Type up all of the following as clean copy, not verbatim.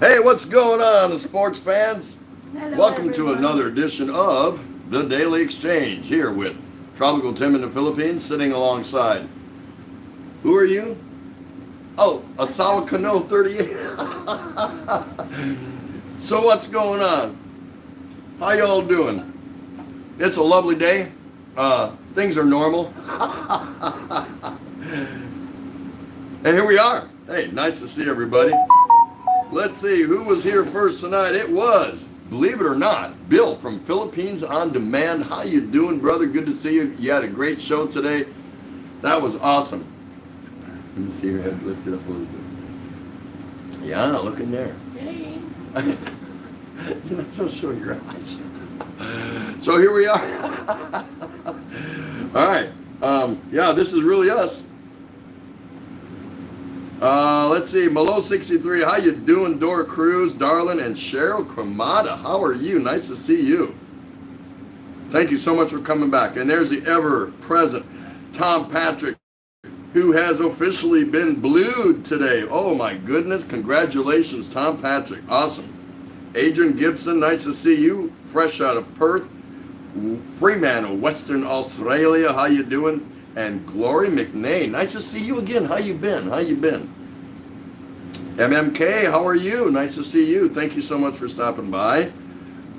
Hey, what's going on, sports fans? Hello, Welcome to everyone. another edition of the Daily Exchange here with Tropical Tim in the Philippines, sitting alongside. Who are you? Oh, Asawa Kano 38. So what's going on? How y'all doing? It's a lovely day. Things are normal. And here we are. Hey, nice to see everybody. Let's see who was here first tonight. It was, believe it or not, Bill from Philippines on Demand. How you doing, brother? Good to see you. You had a great show today. That was awesome. Let me see your head lifted up a little bit. Yeah, looking there. Hey. You're not supposed to show your eyes. So here we are. All right. Yeah, this is really us. Let's see, Malo63, how you doing? Dora Cruz, Darlin, and Cheryl Cremata. How are you? Nice to see you. Thank you so much for coming back. And there's the ever-present Tom Patrick, who has officially been blued today. Oh my goodness, congratulations, Tom Patrick. Awesome. Adrian Gibson, nice to see you. Fresh out of Perth. Fremantle, Western Australia, how you doing? And Glory McNay, nice to see you again. How you been? How you been? MMK, how are you? Nice to see you. Thank you so much for stopping by.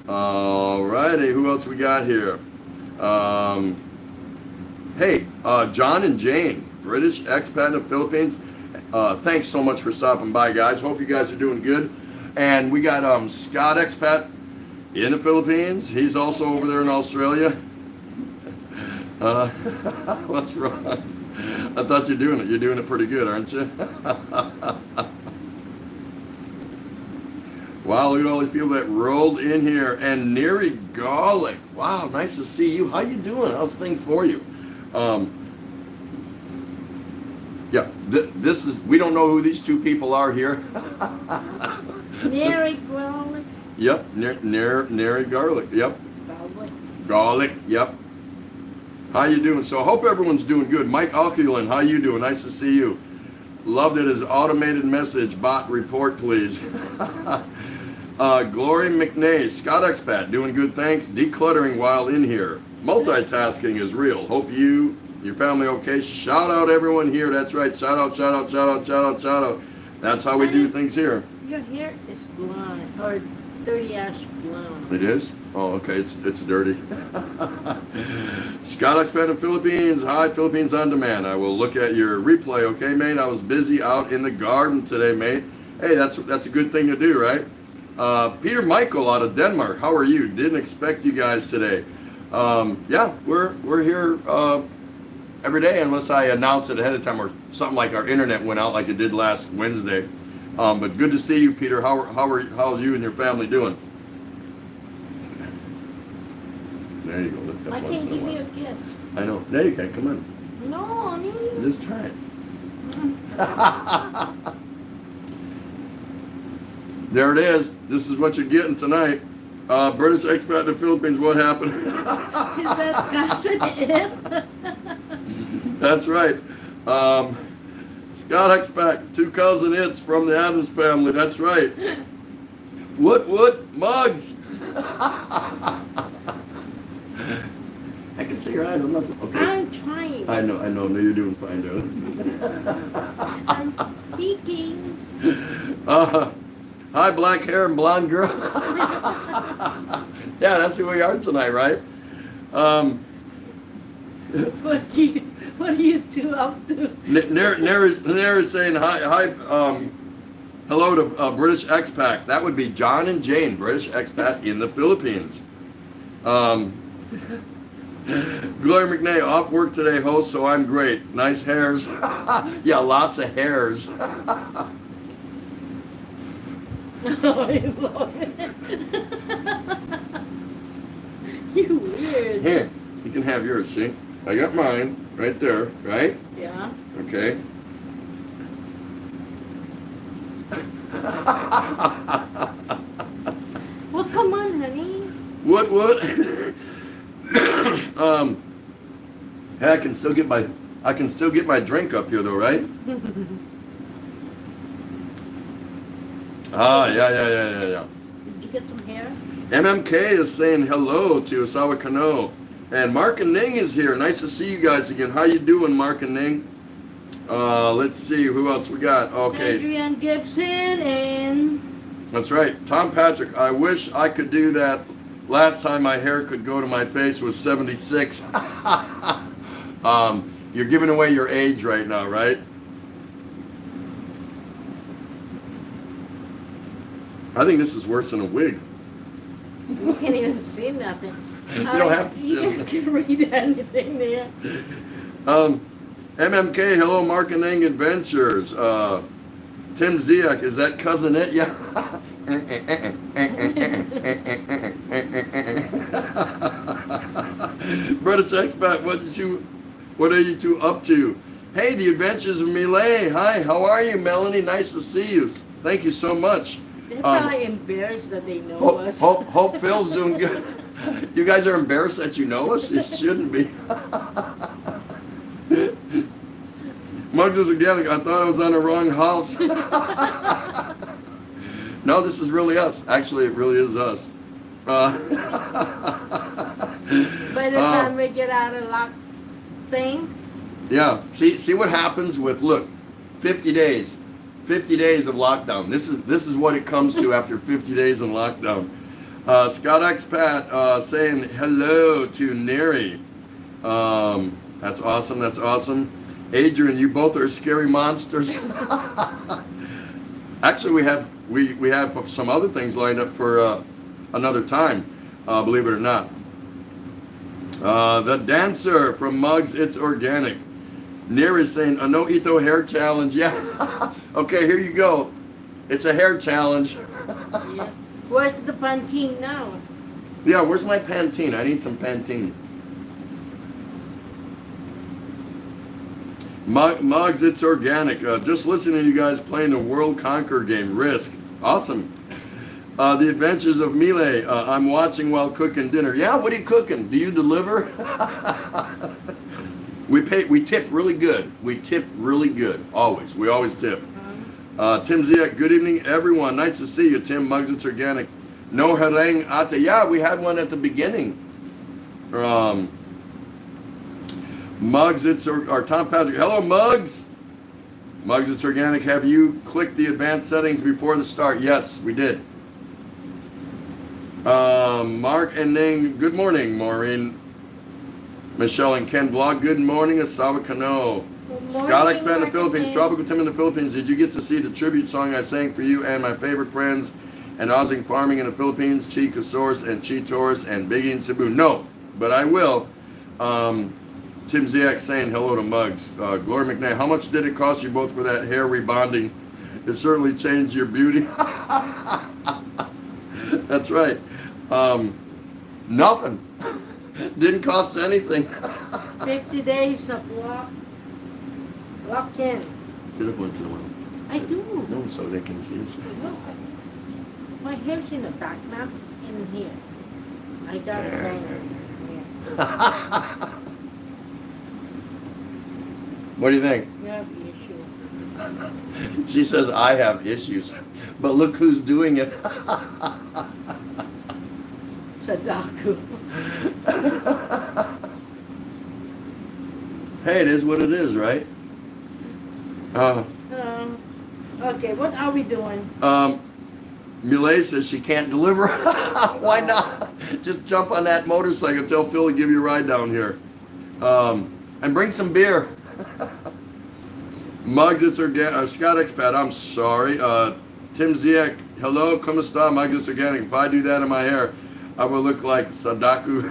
All righty, who else we got here? Hey, John and Jane, British expat in the Philippines. Thanks so much for stopping by, guys. Hope you guys are doing good. And we got Scott expat in the Philippines. He's also over there in Australia. What's wrong? I thought you're doing it. You're doing it pretty good, aren't you? Wow, look at all the people that rolled in here. And Neri Garlic. Wow, nice to see you. How you doing? How's things for you? Yeah, this is, we don't know who these two people are here. Neri Garlic. Yep, Neri Garlic. Yep. Garlic. Garlic, yep. How you doing? So I hope everyone's doing good. Mike Alculin, how you doing? Nice to see you. Loved it as automated message. Bot report, please. Glory McNay, Scott Expat, doing good, thanks. Decluttering while in here. Multitasking is real. Hope you, your family okay. Shout out everyone here. That's right. Shout out, shout out, shout out, shout out, shout out. That's how we do things here. Your hair is blonde or dirty ash blonde. It is? Oh, okay. It's dirty. Scott Expat in Philippines. Hi, Philippines on Demand. I will look at your replay, okay, mate? I was busy out in the garden today, mate. Hey, that's a good thing to do, right? Peter Michael out of Denmark. How are you? Didn't expect you guys today. Yeah, we're here every day unless I announce it ahead of time or something like our internet went out like it did last Wednesday. But good to see you, Peter. How's you and your family doing? There you go. Lift up I once can in a give you while. a kiss. I know. There you can. Come on. No, honey. Just try it. There it is. This is what you're getting tonight. British expat in the Philippines. What happened? Is that cousin it? That's right. Scott expat, two cousin its from the Adams family. That's right. What mugs? I can see your eyes. I'm not okay. I'm trying. I know. No, you're doing fine, darling. I'm speaking. Hi, black hair and blonde girl. Yeah, that's who we are tonight, right? What are you two up to? Nera's saying hi, hello to British expat. That would be John and Jane, British expat in the Philippines. Glory McNay, off work today, host, so I'm great. Nice hairs. Yeah, lots of hairs. Oh, I love it. You weird. Here, you can have yours, see? I got mine right there, right? Yeah. Okay. Well, come on, honey. What? Hey, I can still get my drink up here though, right? Ah, yeah. Did you get some hair? MMK is saying hello to Osawa Kano. And Mark and Ning is here. Nice to see you guys again. How you doing, Mark and Ning? Let's see, who else we got? Okay. Adrian Gibson and That's right. Tom Patrick, I wish I could do that. Last time my hair could go to my face was 76. You're giving away your age right now, right? I think this is worse than a wig. you can't even see nothing. You don't have to see You guys anything. can't read anything there. MMK, hello, Mark and Eng Adventures. Tim Ziak, is that cousin it? Yeah. British expat, what are you two up to? Hey, the Adventures of Millet. Hi, how are you, Melanie? Nice to see you. Thank you so much. They're probably embarrassed that they know us. Hope Phil's doing good. You guys are embarrassed that you know us? You shouldn't be. Mugs is again, I thought I was on the wrong house. No, this is really us. Actually, it really is us. By the time we get out of lock thing, Yeah, see what happens with, look, 50 days. 50 days of lockdown. This is what it comes to after 50 days in lockdown. Scott Expat saying hello to Neri. That's awesome. That's awesome. Adrian, you both are scary monsters. Actually, we have some other things lined up for another time. Believe it or not. The dancer from Mugs, it's organic. Neri is saying a no Ito hair challenge. Yeah. Okay, here you go. It's a hair challenge. yeah. Where's the Pantene now? Yeah, where's my Pantene? I need some Pantene. Mugs, it's organic. Just listening to you guys playing the World Conquer game, Risk. Awesome. The Adventures of Millet. I'm watching while cooking dinner. Yeah, what are you cooking? Do you deliver? We tip really good. We tip really good. Always. We always tip. Tim Ziak, good evening, everyone. Nice to see you, Tim. Mugs, it's organic. No hareng ate. Yeah, we had one at the beginning. Mugs, it's or Tom Patrick. Hello, Mugs. Mugs, it's organic. Have you clicked the advanced settings before the start? Yes, we did. Mark and Ning, good morning, Maureen. Michelle and Ken Vlog, good morning, Asawa Kano. Scott Expand in the Philippines, Tropical Tim in the Philippines. Did you get to see the tribute song I sang for you and my favorite friends and Ozing Farming in the Philippines, Chica Source and Cheetos and Biggie in Cebu? No, but I will. Tim Ziak saying hello to Mugs. Gloria McNair, how much did it cost you both for that hair rebonding? It certainly changed your beauty. That's right. Nothing. Didn't cost anything. 50 days of lock in. Sit up once in a while. I do. No, so they can see us. No, my hair's in the back, not in here. I got it going. Yeah. What do you think? You have the issue. She says I have issues, but look who's doing it. Sadaku. Hey, it is what it is, right? Okay, what are we doing? Millet says she can't deliver. Why not? Just jump on that motorcycle. Tell Phil to give you a ride down here. And bring some beer. Mugs, it's organic. Scott Expat, I'm sorry. Tim Ziak, hello, como esta? Mugs, it's organic. If I do that in my hair, I will look like Sadaku.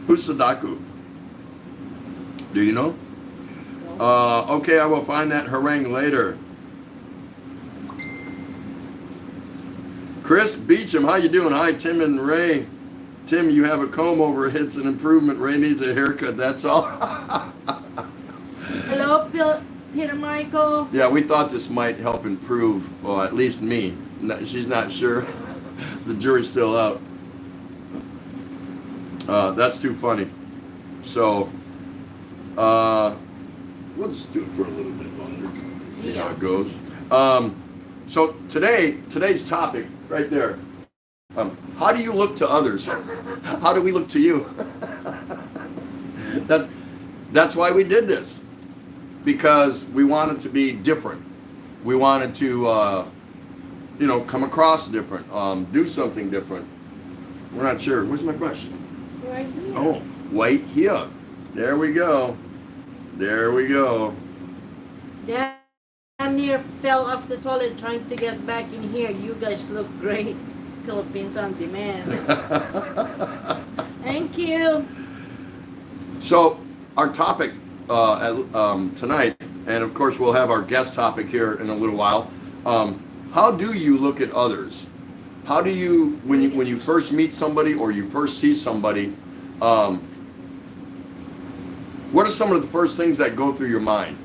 Who's Sadaku? Do you know? Okay, I will find that harangue later. Chris Beecham, how you doing? Hi, Tim and Ray. Tim, you have a comb over. It's an improvement. Ray needs a haircut. That's all. Hello, Peter Michael. Yeah, we thought this might help improve, well, at least me. She's not sure. The jury's still out. That's too funny. So, we'll just do it for a little bit longer. See how it goes. So today's topic right there. How do you look to others? How do we look to you? That's why we did this, because we wanted to be different. We wanted to, come across different, do something different. We're not sure. Where's my question? Right here. Oh, wait here. There we go. There we go. Damn near fell off the toilet trying to get back in here. You guys look great. Philippines on demand. Thank you. So our topic tonight, and of course we'll have our guest topic here in a little while. How do you look at others? How do you, when you first meet somebody or you first see somebody, what are some of the first things that go through your mind?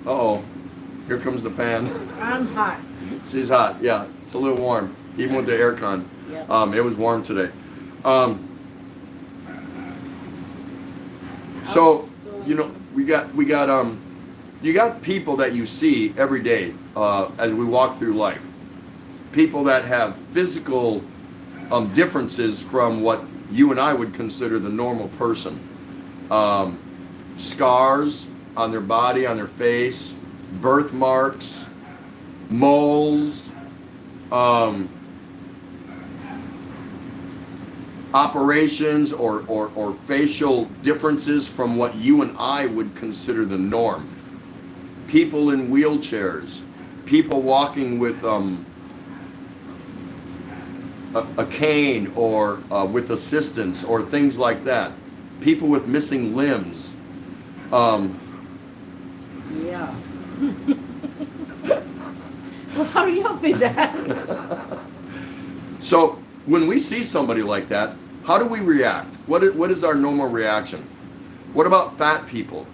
Uh-oh, here comes the fan. I'm hot. She's hot, yeah. It's a little warm, even with the aircon. Yep. It was warm today. So, you got people that you see every day as we walk through life. People that have physical differences from what you and I would consider the normal person. Scars on their body, on their face, birthmarks, moles, operations or facial differences from what you and I would consider the norm. People in wheelchairs, people walking with a cane or with assistance or things like that. People with missing limbs. Yeah. Well, hurry up with that. So when we see somebody like that, how do we react? What is our normal reaction? What about fat people?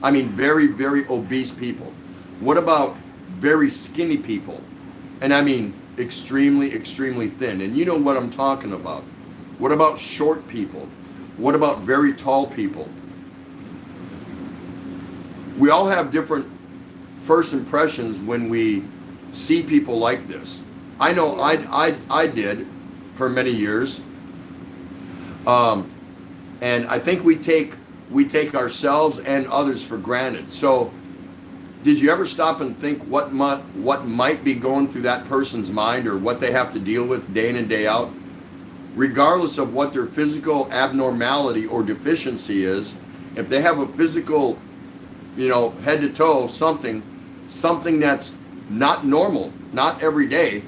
I mean, very, very obese people. What about very skinny people? And I mean, extremely, extremely thin. And you know what I'm talking about. What about short people? What about very tall people? We all have different first impressions when we see people like this. I know I did for many years. And I think we take ourselves and others for granted. So did you ever stop and think what might be going through that person's mind or what they have to deal with day in and day out? Regardless of what their physical abnormality or deficiency is, if they have a physical, head to toe, something that's not normal, not every day,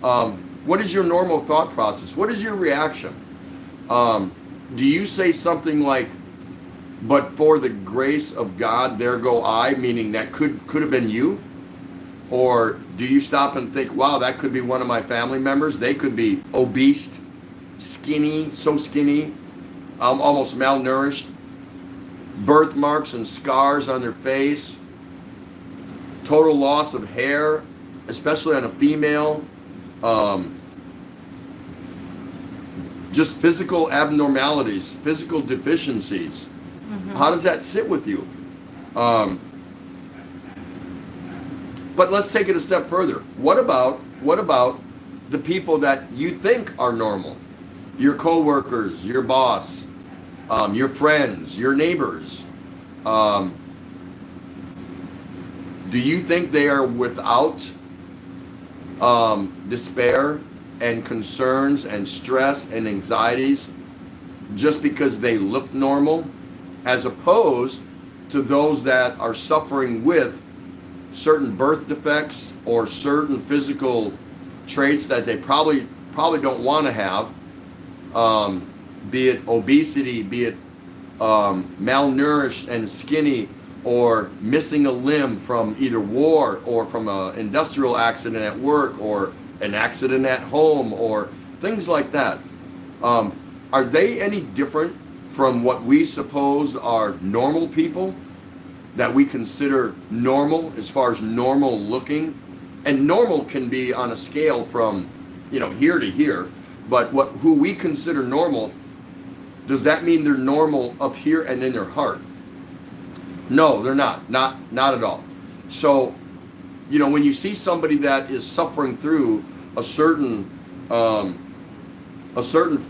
what is your normal thought process? What is your reaction? Do you say something like, but for the grace of God, there go I, meaning that could have been you? Or do you stop and think, wow, that could be one of my family members? They could be obese, skinny, so skinny, almost malnourished, birthmarks and scars on their face, total loss of hair, especially on a female, just physical abnormalities, physical deficiencies. Mm-hmm. How does that sit with you? But let's take it a step further. What about the people that you think are normal? Your coworkers, your boss, your friends, your neighbors. Do you think they are without despair and concerns and stress and anxieties just because they look normal, as opposed to those that are suffering with certain birth defects or certain physical traits that they probably don't want to have, be it obesity, be it malnourished and skinny, or missing a limb from either war or from an industrial accident at work or an accident at home or things like that. Are they any different from what we suppose are normal people that we consider normal as far as normal looking? And normal can be on a scale from, here to here, but who we consider normal, does that mean they're normal up here and in their heart? No, they're not at all. So when you see somebody that is suffering through a certain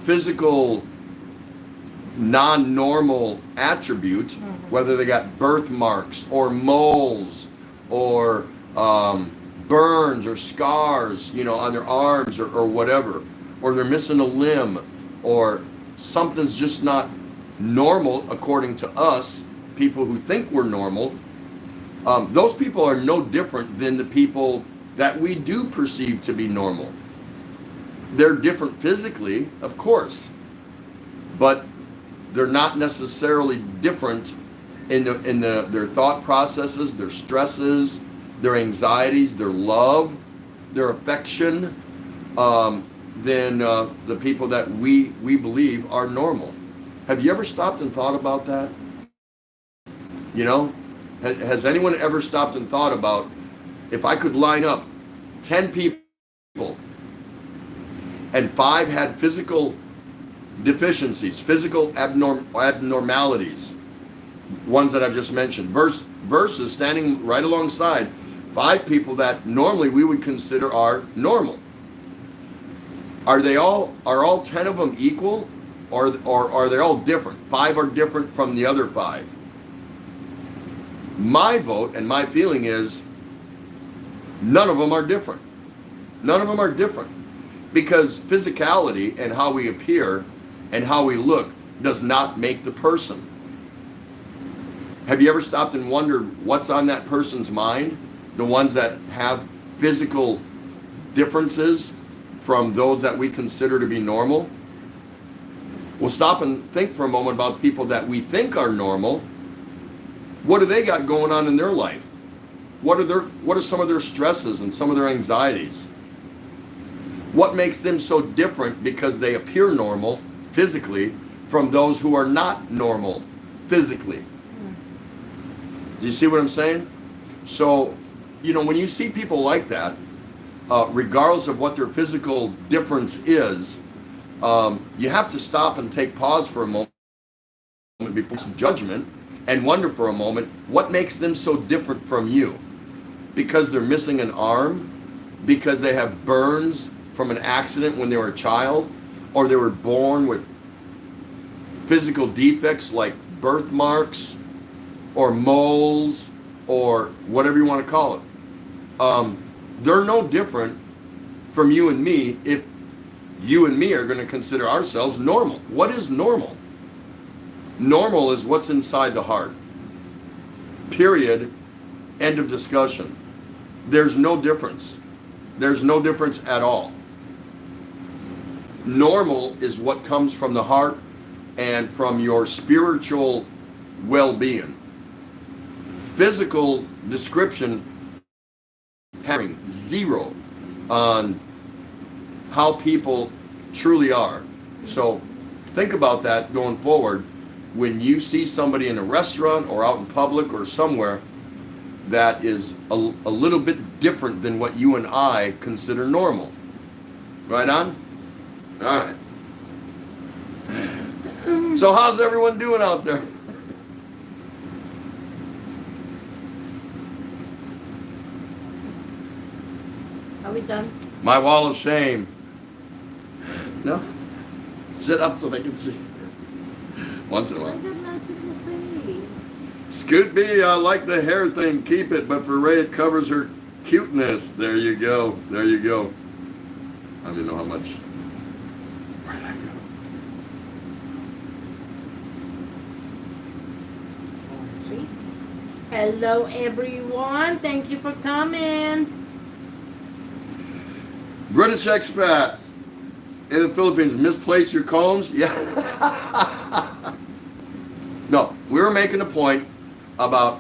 physical non-normal attribute, whether they got birthmarks or moles or burns or scars, on their arms or whatever, or they're missing a limb, or something's just not normal according to us, people who think we're normal. Those people are no different than the people that we do perceive to be normal. They're different physically, of course, but they're not necessarily different in their thought processes, their stresses, their anxieties, their love, their affection, than the people that we believe are normal. Have you ever stopped and thought about that? Has anyone ever stopped and thought about, if I could line up 10 people and 5 had physical deficiencies, physical abnormalities, ones that I've just mentioned, versus standing right alongside 5 people that normally we would consider are normal? Are all 10 of them equal, or are they all different? 5 are different from the other 5. My vote and my feeling is none of them are different. None of them are different, because physicality and how we appear and how we look does not make the person. Have you ever stopped and wondered what's on that person's mind? The ones that have physical differences from those that we consider to be normal? We'll stop and think for a moment about people that we think are normal. What do they got going on in their life? What are some of their stresses and some of their anxieties? What makes them so different because they appear normal physically from those who are not normal physically? Do you see what I'm saying? So, when you see people like that, regardless of what their physical difference is, you have to stop and take pause for a moment before judgment and wonder for a moment, what makes them so different from you? Because they're missing an arm? Because they have burns from an accident when they were a child? Or they were born with physical defects like birthmarks or moles or whatever you want to call it? They're no different from you and me if you and me are going to consider ourselves normal. What is normal? Normal is what's inside the heart. Period. End of discussion. There's no difference. There's no difference at all. Normal is what comes from the heart and from your spiritual well-being. Physical description having zero on how people truly are. So think about that going forward. When you see somebody in a restaurant or out in public or somewhere that is a little bit different than what you and I consider normal. Right on? All right. So how's everyone doing out there? Are we done? My wall of shame. No? Sit up so they can see. Once in a I while. got nothing to say. Scoot B, I like the hair thing, keep it, but for Ray it covers her cuteness. There you go. There you go. I don't even know how much. Where did I go? See? Hello everyone. Thank you for coming. British expat in the Philippines, misplace your combs? Yeah. No, we were making a point about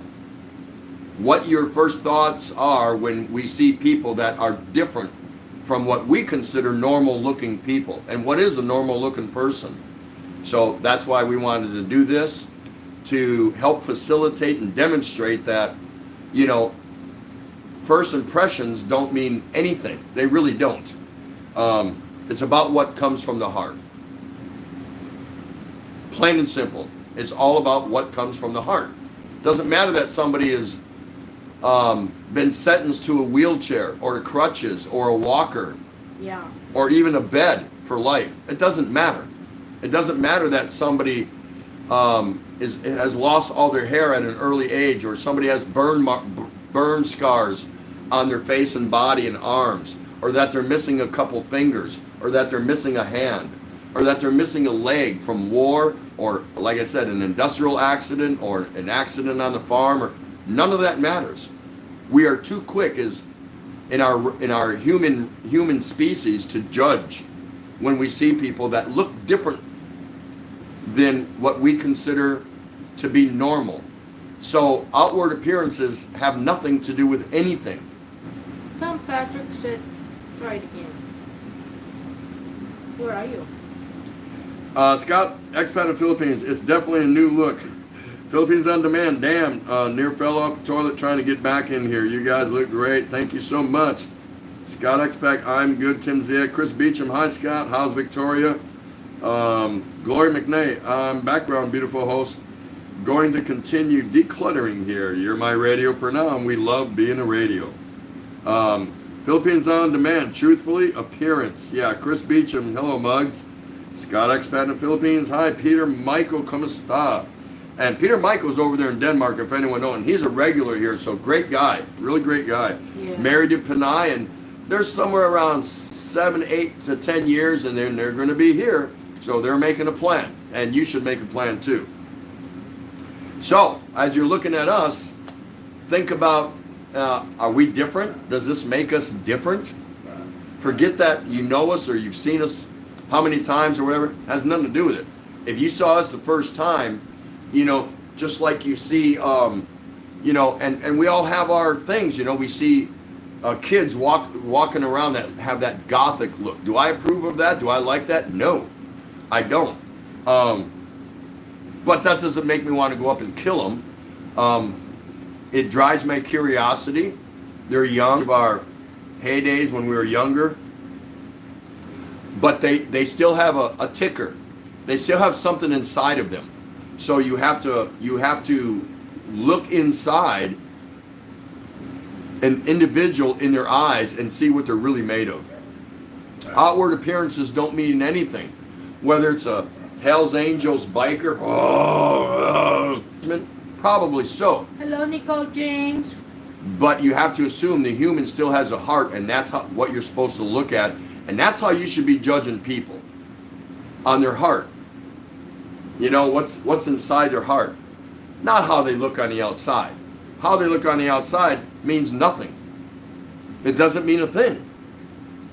what your first thoughts are when we see people that are different from what we consider normal looking people. And what is a normal looking person? So that's why we wanted to do this, to help facilitate and demonstrate that, first impressions don't mean anything. They really don't. It's about what comes from the heart. Plain and simple. It's all about what comes from the heart. Doesn't matter that somebody is been sentenced to a wheelchair or to crutches or a walker Yeah. or even a bed for life. It doesn't matter. It doesn't matter that somebody has lost all their hair at an early age, or somebody has burn scars on their face and body and arms, or that they're missing a couple fingers, or that they're missing a hand, or that they're missing a leg from war, or like I said, an industrial accident or an accident on the farm, or none of that matters. We are too quick as in our human species to judge when we see people that look different than what we consider to be normal. So outward appearances have nothing to do with anything. Tom Patrick said, try it again. Where are you? Scott, expat in Philippines, it's definitely a new look. Philippines on Demand, damn, near fell off the toilet trying to get back in here. You guys look great. Thank you so much. Scott Expac, I'm good. Tim Zia, Chris Beecham, hi Scott, how's Victoria? Glory McNay, background, beautiful host. Going to continue decluttering here. You're my radio for now, and we love being a radio. Philippines on Demand, truthfully, appearance. Yeah, Chris Beecham, hello Muggs. Scott Expat in the Philippines, hi. Peter Michael, como esta? And Peter Michael's over there in Denmark, if anyone knows. And he's a regular here, so great guy, really great guy. Yeah. Married to Panay, and they're somewhere around 7, 8 to 10 years, and then they're going to be here. So they're making a plan, and you should make a plan too. So as you're looking at us, think about, are we different? Does this make us different? Forget that you know us or you've seen us how many times or whatever. It has nothing to do with it. If you saw us the first time, just like you see, and we all have our things, we see kids walking around that have that gothic look. Do I approve of that? Do I like that? No, I don't. But that doesn't make me want to go up and kill them. It drives my curiosity. They're young, of our heydays when we were younger. But they still have a ticker. They still have something inside of them. So you have to look inside an individual in their eyes and see what they're really made of. Outward appearances don't mean anything. Whether it's a Hell's Angels biker, probably so. Hello, Nicole James. But you have to assume the human still has a heart, and that's what you're supposed to look at. And that's how you should be judging people, on their heart. What's inside their heart, not how they look on the outside. How they look on the outside means nothing. It doesn't mean a thing.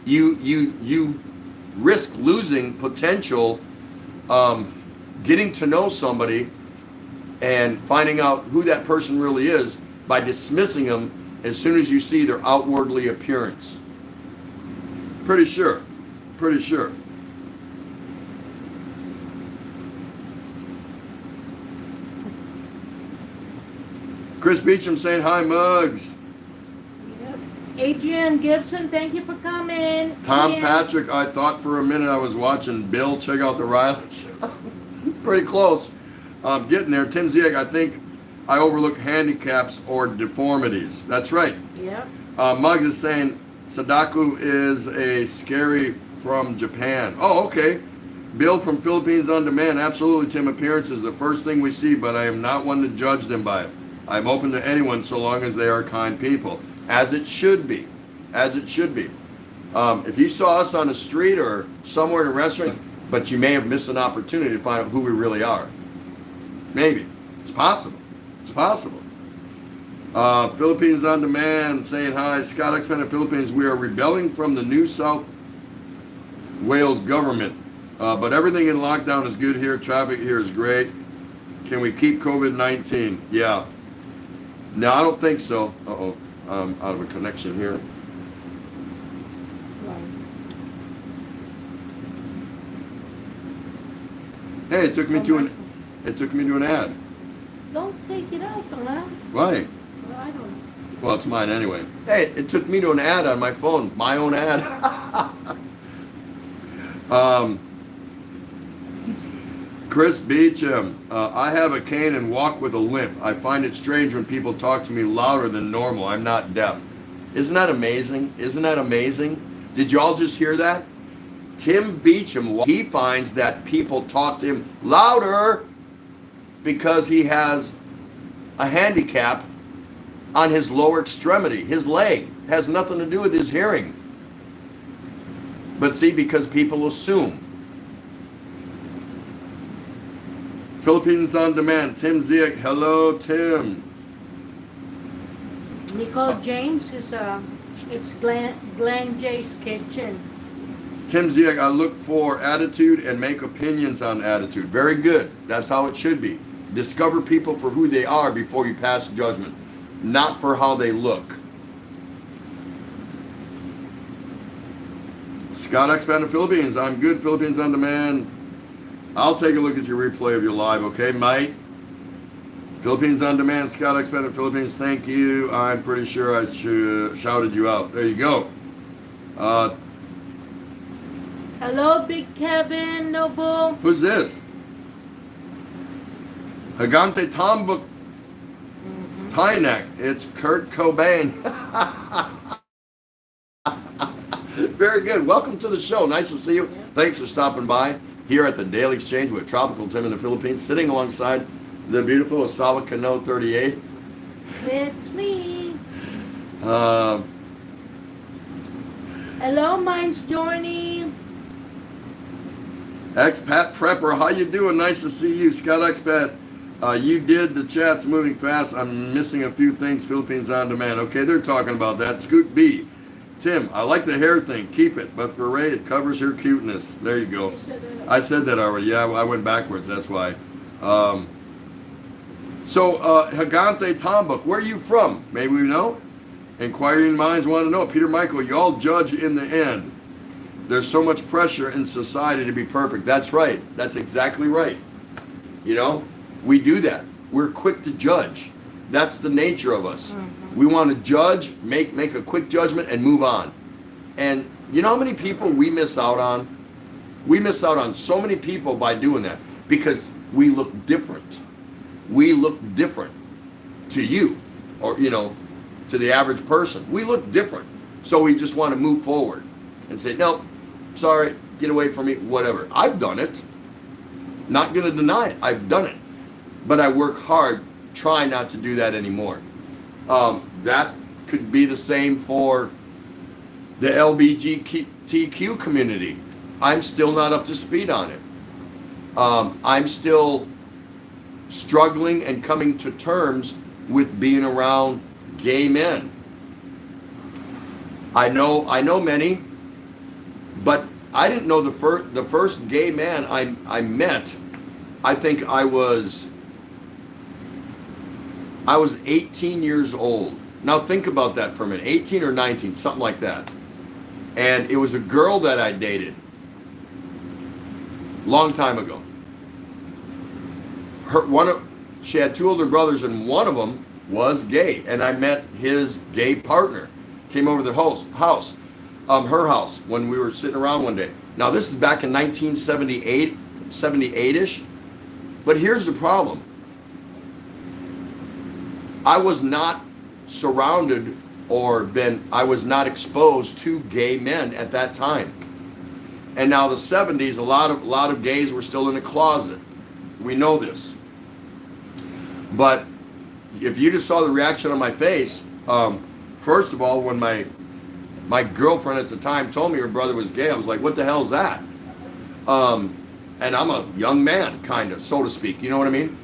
You risk losing potential, getting to know somebody and finding out who that person really is by dismissing them as soon as you see their outwardly appearance. Pretty sure. Chris Beecham saying hi, Muggs. Yep. Adrian Gibson, thank you for coming. Tom Ian. Patrick, I thought for a minute I was watching Bill. Check out the Rileys. Pretty close. Getting there. Tim Zieg, I think I overlooked handicaps or deformities. That's right. Yep. Muggs is saying Sadako is a scary from Japan. Oh, okay. Bill from Philippines on Demand. Absolutely, Tim. Appearance is the first thing we see, but I am not one to judge them by it. I'm open to anyone so long as they are kind people. As it should be. As it should be. If you saw us on the street or somewhere in a restaurant, but you may have missed an opportunity to find out who we really are. Maybe. It's possible. It's possible. Philippines on Demand saying hi. Scott Expander Philippines. We are rebelling from the New South Wales government. But everything in lockdown is good here. Traffic here is great. Can we keep COVID-19? Yeah. No, I don't think so. Uh-oh. I'm out of a connection here. Hey, it took me to an ad. Don't take it out, huh? Why? Well, I don't know. Well, it's mine anyway. Hey, it took me to an ad on my phone. My own ad. Chris Beecham, I have a cane and walk with a limp. I find it strange when people talk to me louder than normal. I'm not deaf. Isn't that amazing? Isn't that amazing? Did you all just hear that? Tim Beecham, he finds that people talk to him louder because he has a handicap on his lower extremity. His leg has nothing to do with his hearing. But see, because people assume. Philippines on Demand, Tim Ziek. Hello, Tim. Nicole James is it's Glenn J's kitchen. Tim Ziek, I look for attitude and make opinions on attitude. Very good. That's how it should be. Discover people for who they are before you pass judgment, not for how they look. Scott Expanded Philippines, I'm good. Philippines on Demand. I'll take a look at your replay of your live, okay, Mike? Philippines on Demand, Scott Expanded Philippines, thank you. I'm pretty sure I shouted you out. There you go. Hello, Big Kevin Noble. Who's this? Hagante Tombuk Tynek. It's Kurt Cobain. Very good. Welcome to the show. Nice to see you. Thanks for stopping by here at the Daily Exchange with Tropical Tim in the Philippines, sitting alongside the beautiful Osawa Kano 38. It's me. Uh, Hello, Mine's Journey. Expat Prepper, how you doing? Nice to see you, Scott Expat. You did the chat's moving fast. I'm missing a few things. Philippines on Demand. Okay, they're talking about that. Scoot B. Tim, I like the hair thing. Keep it. But for Ray, it covers her cuteness. There you go. I said that already. Yeah, I went backwards. That's why. Hagante Tombuk, where are you from? Maybe we know. Inquiring minds want to know. Peter Michael, you all judge in the end. There's so much pressure in society to be perfect. That's right. That's exactly right. You know, we do that. We're quick to judge. That's the nature of us. Mm-hmm. We want to judge, make a quick judgment and move on. And you know how many people we miss out on? We miss out on so many people by doing that because we look different. We look different to you or, you know, to the average person. We look different. So we just want to move forward and say, nope, sorry, get away from me, whatever. I've done it. Not going to deny it. I've done it. But I work hard trying not to do that anymore. That could be the same for the LGBTQ community. I'm still not up to speed on it. I'm still struggling and coming to terms with being around gay men. I know many, but I didn't know the first gay man I met. I think I was 18 years old. Now think about that for a minute. 18 or 19, something like that. And it was a girl that I dated long time ago. She had two older brothers, and one of them was gay. And I met his gay partner. Came over to their house, her house, when we were sitting around one day. Now this is back in 1978, 78-ish. But here's the problem. I was not surrounded I was not exposed to gay men at that time. And now the 70s, a lot of gays were still in the closet. We know this. But if you just saw the reaction on my face, first of all, when my girlfriend at the time told me her brother was gay, I was like, what the hell is that? And I'm a young man, kind of, so to speak, you know what I mean?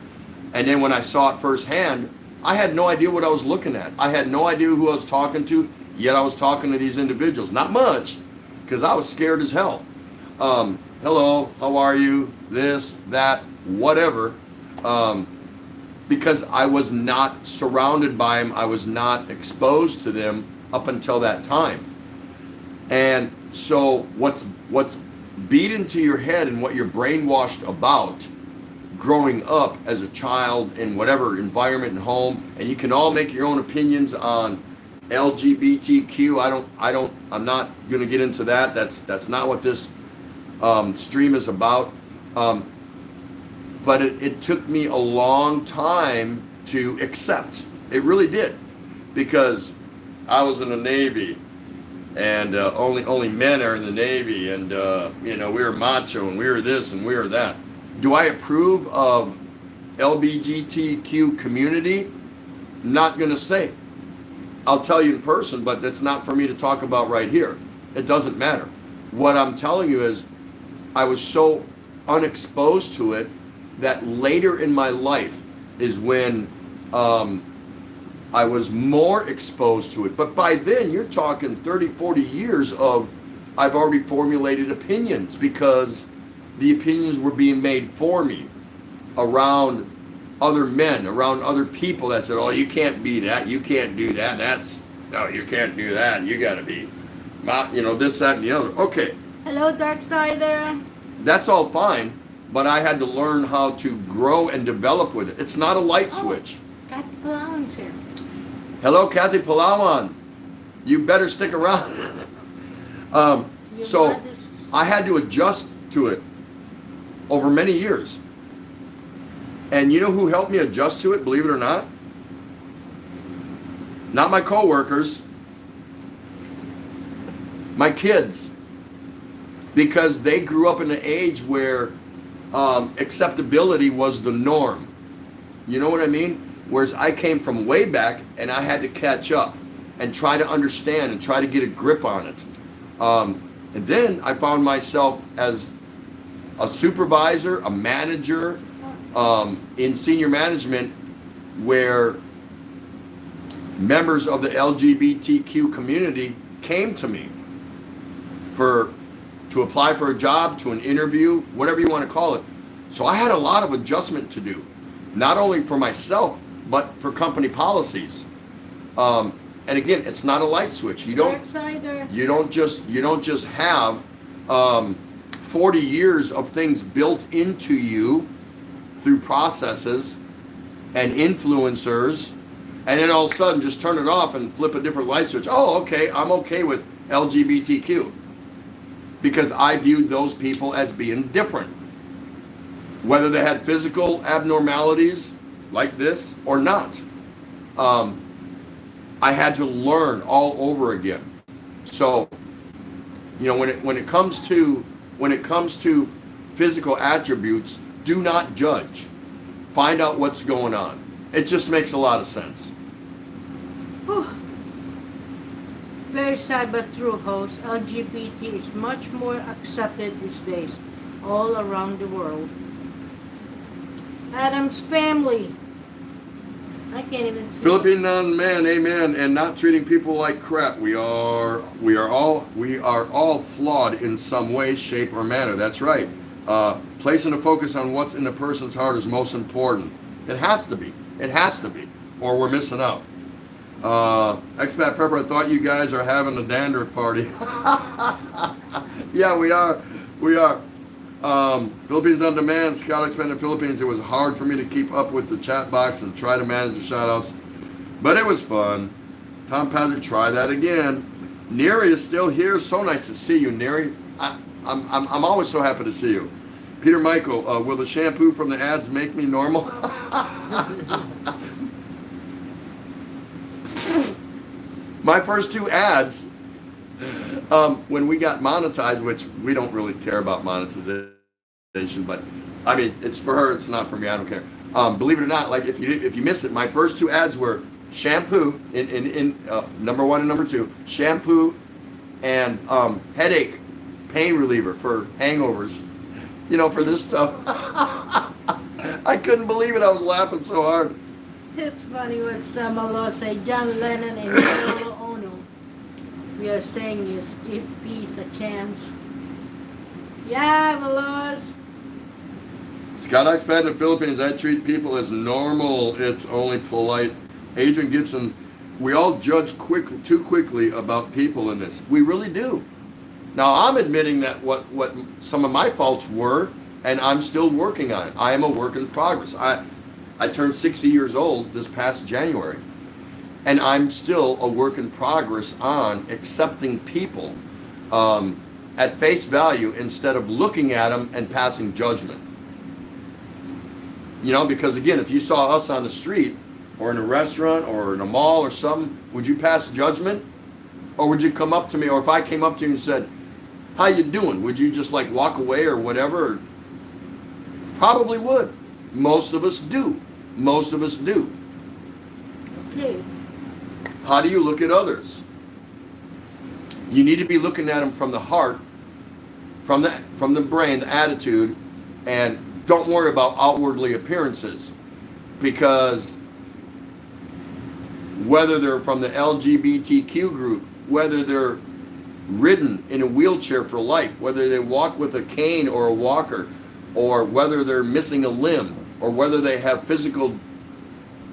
And then when I saw it firsthand, I had no idea what I was looking at. I had no idea who I was talking to, yet I was talking to these individuals. Not much, because I was scared as hell. Hello, how are you? This, that, whatever. Because I was not surrounded by them. I was not exposed to them up until that time. And so what's beat into your head and what you're brainwashed about growing up as a child in whatever environment and home, and you can all make your own opinions on LGBTQ. I'm not going to get into that. That's not what this stream is about. but it took me a long time to accept. It really did, because I was in the Navy, and only men are in the Navy, and we were macho, and we were this and we were that. Do I approve of LGBTQ community? Not gonna say. I'll tell you in person, but it's not for me to talk about right here. It doesn't matter. What I'm telling you is, I was so unexposed to it that later in my life is when I was more exposed to it. But by then, you're talking 30, 40 years of I've already formulated opinions, because the opinions were being made for me around other men, around other people that said, oh, you can't be that, you can't do that, no, you can't do that, you gotta be, this, that, and the other. Okay. Hello, Darksider. That's all fine, but I had to learn how to grow and develop with it. It's not a light switch. Kathy Palawan's here. Hello, Kathy Palawan. You better stick around. So I had to adjust to it over many years. And you know who helped me adjust to it, believe it or not? Not my coworkers, my kids. Because they grew up in an age where acceptability was the norm. You know what I mean? Whereas I came from way back, and I had to catch up and try to understand and try to get a grip on it. And then I found myself as a supervisor, a manager, in senior management, where members of the LGBTQ community came to me to apply for a job, to an interview, whatever you want to call it. So I had a lot of adjustment to do, not only for myself, but for company policies. And again, it's not a light switch. You don't just have 40 years of things built into you through processes and influencers, and then all of a sudden just turn it off and flip a different light switch. Oh, okay, I'm okay with LGBTQ. Because I viewed those people as being different. Whether they had physical abnormalities like this or not. I had to learn all over again. So, when it comes to physical attributes, do not judge. Find out what's going on. It just makes a lot of sense. Whew. Very sad but true, host. LGBT is much more accepted these days, all around the world. Adam's family. I can't even see. Philippine man, amen, and not treating people like crap. We are all flawed in some way, shape, or manner. That's right. Placing a focus on what's in a person's heart is most important. It has to be. It has to be, or we're missing out. Expat Pepper, I thought you guys are having a dandruff party. Yeah, we are. Philippines on Demand, Scout Expat in the Philippines. It was hard for me to keep up with the chat box and try to manage the shout outs, but it was fun. Tom Patrick, try that again. Neri is still here. So nice to see you, Neri. I'm always so happy to see you. Peter Michael, will the shampoo from the ads make me normal? My first two ads, when we got monetized, which we don't really care about monetization, but I mean, it's for her, it's not for me, I don't care. Believe it or not, like if you miss it, my first two ads were shampoo in number one and number two, shampoo and headache pain reliever for hangovers, for this stuff. I couldn't believe it. I was laughing so hard. It's funny what Samalo say. John Lennon and Yoko Ono. We are saying is give peace a chance. Yeah, Malos. Scott Expat in the Philippines, I treat people as normal. It's only polite. Adrian Gibson, we all judge too quickly about people in this. We really do. Now, I'm admitting that what some of my faults were, and I'm still working on it. I am a work in progress. I turned 60 years old this past January, and I'm still a work in progress on accepting people at face value instead of looking at them and passing judgment. You know, because again, if you saw us on the street or in a restaurant or in a mall or something, would you pass judgment? Or would you come up to me, or if I came up to you and said, how you doing? Would you just like walk away or whatever? Probably would. Most of us do. Most of us do. Okay. How do you look at others? You need to be looking at them from the heart, from the brain, the attitude, and don't worry about outwardly appearances, because whether they're from the LGBTQ group, whether they're ridden in a wheelchair for life, whether they walk with a cane or a walker, or whether they're missing a limb, or whether they have physical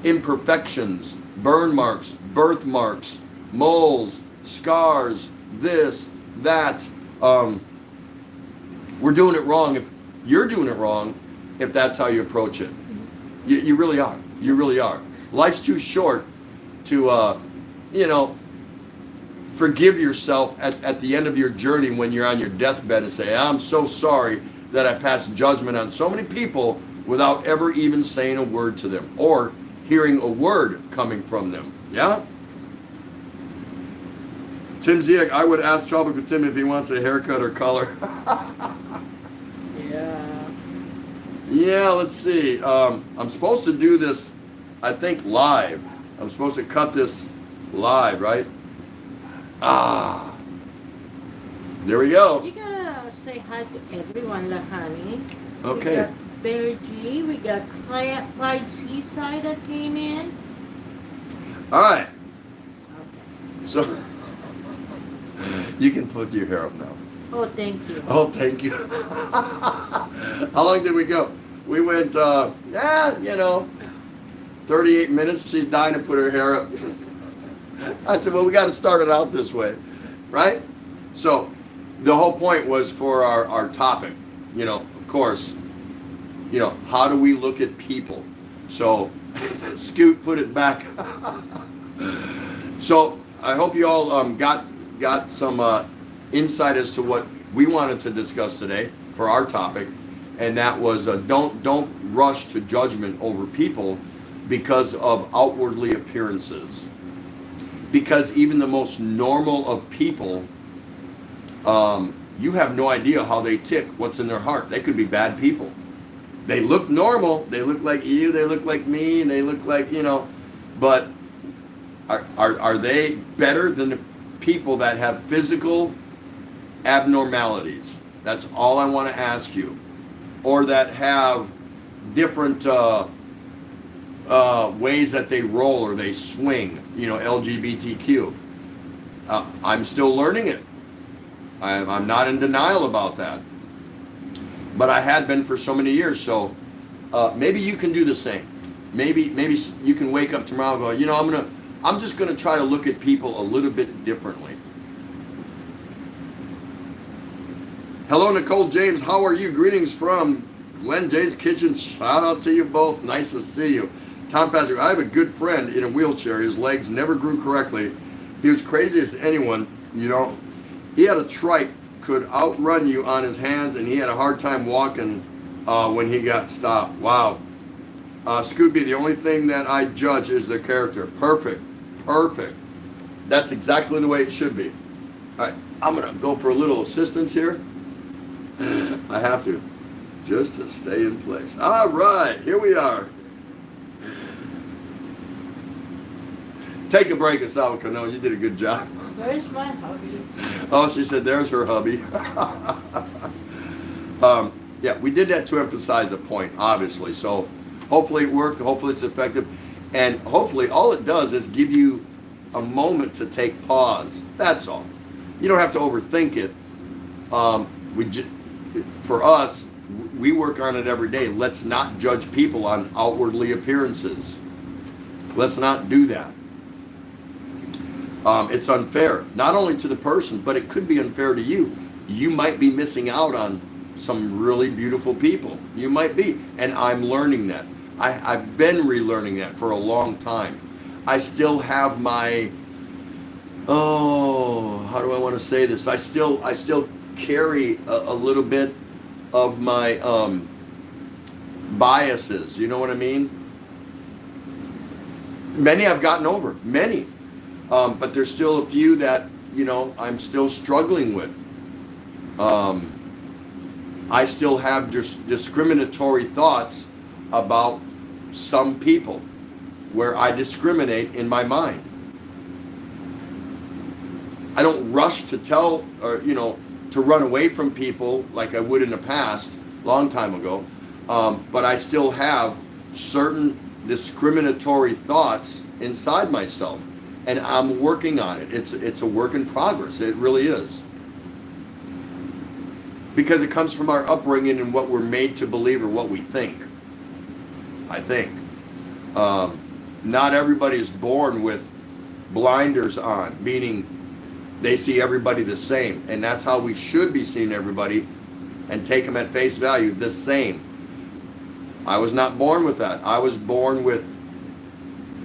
imperfections, burn marks, birthmarks, moles, scars, this, that, we're doing it wrong. If you're doing it wrong, if that's how you approach it, you really are. You really are. Life's too short to, forgive yourself at the end of your journey when you're on your deathbed and say, I'm so sorry that I passed judgment on so many people without ever even saying a word to them or hearing a word coming from them. Yeah? Tim Ziak, I would ask Tropical Tim if he wants a haircut or color. Yeah. Yeah, let's see. I'm supposed to do this, I think, live. I'm supposed to cut this live, right? There we go. You gotta say hi to everyone, Lahani. Okay. We got Bear G, we got Clyde Seaside that came in. All right. Okay. So you can put your hair up now. Oh, thank you. Oh, thank you. How long did we go? We went, 38 minutes. She's dying to put her hair up. I said, well, we got to start it out this way, right? So the whole point was for our topic, of course, how do we look at people? So Scoot put it back. So I hope you all got some insight as to what we wanted to discuss today for our topic, and that was don't rush to judgment over people because of outwardly appearances. Because even the most normal of people, you have no idea how they tick, what's in their heart. They could be bad people. They look normal. They look like you. They look like me. And they look like, but are they better than the people that have physical abnormalities? That's all I want to ask you. Or that have different ways that they roll or they swing, LGBTQ. I'm still learning it. I'm not in denial about that. But I had been for so many years, so maybe you can do the same. Maybe you can wake up tomorrow and go, I'm just gonna try to look at people a little bit differently. Hello, Nicole James. How are you? Greetings from Glenn Jay's Kitchen. Shout out to you both. Nice to see you. Tom Patrick, I have a good friend in a wheelchair. His legs never grew correctly. He was crazy as anyone, He had a trike, could outrun you on his hands, and he had a hard time walking when he got stopped. Wow. Scooby, the only thing that I judge is the character. Perfect. Perfect. That's exactly the way it should be. All right, I'm going to go for a little assistance here. I have to, just to stay in place. All right, here we are. Take a break, Asawa Kano. You did a good job. Where's my hubby? Oh, she said, there's her hubby. Yeah, we did that to emphasize a point, obviously. So hopefully it worked. Hopefully it's effective. And hopefully all it does is give you a moment to take pause. That's all. You don't have to overthink it. For us, we work on it every day. Let's not judge people on outwardly appearances. Let's not do that. It's unfair, not only to the person, but it could be unfair to you. You might be missing out on some really beautiful people. You might be, and I'm learning that. I've been relearning that for a long time. I still have my, how do I want to say this? I still carry a little bit of my biases. You know what I mean? Many I've gotten over, many. But there's still a few that, I'm still struggling with. I still have discriminatory thoughts about some people where I discriminate in my mind. I don't rush to tell or, to run away from people like I would in the past, long time ago. But I still have certain discriminatory thoughts inside myself. And I'm working on it. It's a work in progress. It really is. Because it comes from our upbringing and what we're made to believe or what we think. I think. Not everybody is born with blinders on, meaning they see everybody the same. And that's how we should be seeing everybody and take them at face value, the same. I was not born with that. I was born with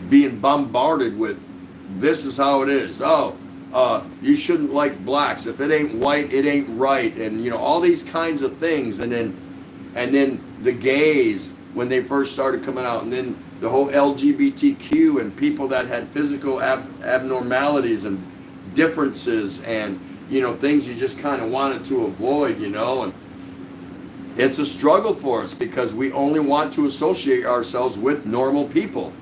being bombarded with, this is how it is. Oh, you shouldn't like blacks. If it ain't white, it ain't right. And all these kinds of things. And then the gays when they first started coming out, and then the whole LGBTQ and people that had physical abnormalities and differences and things you just kind of wanted to avoid, and it's a struggle for us because we only want to associate ourselves with normal people.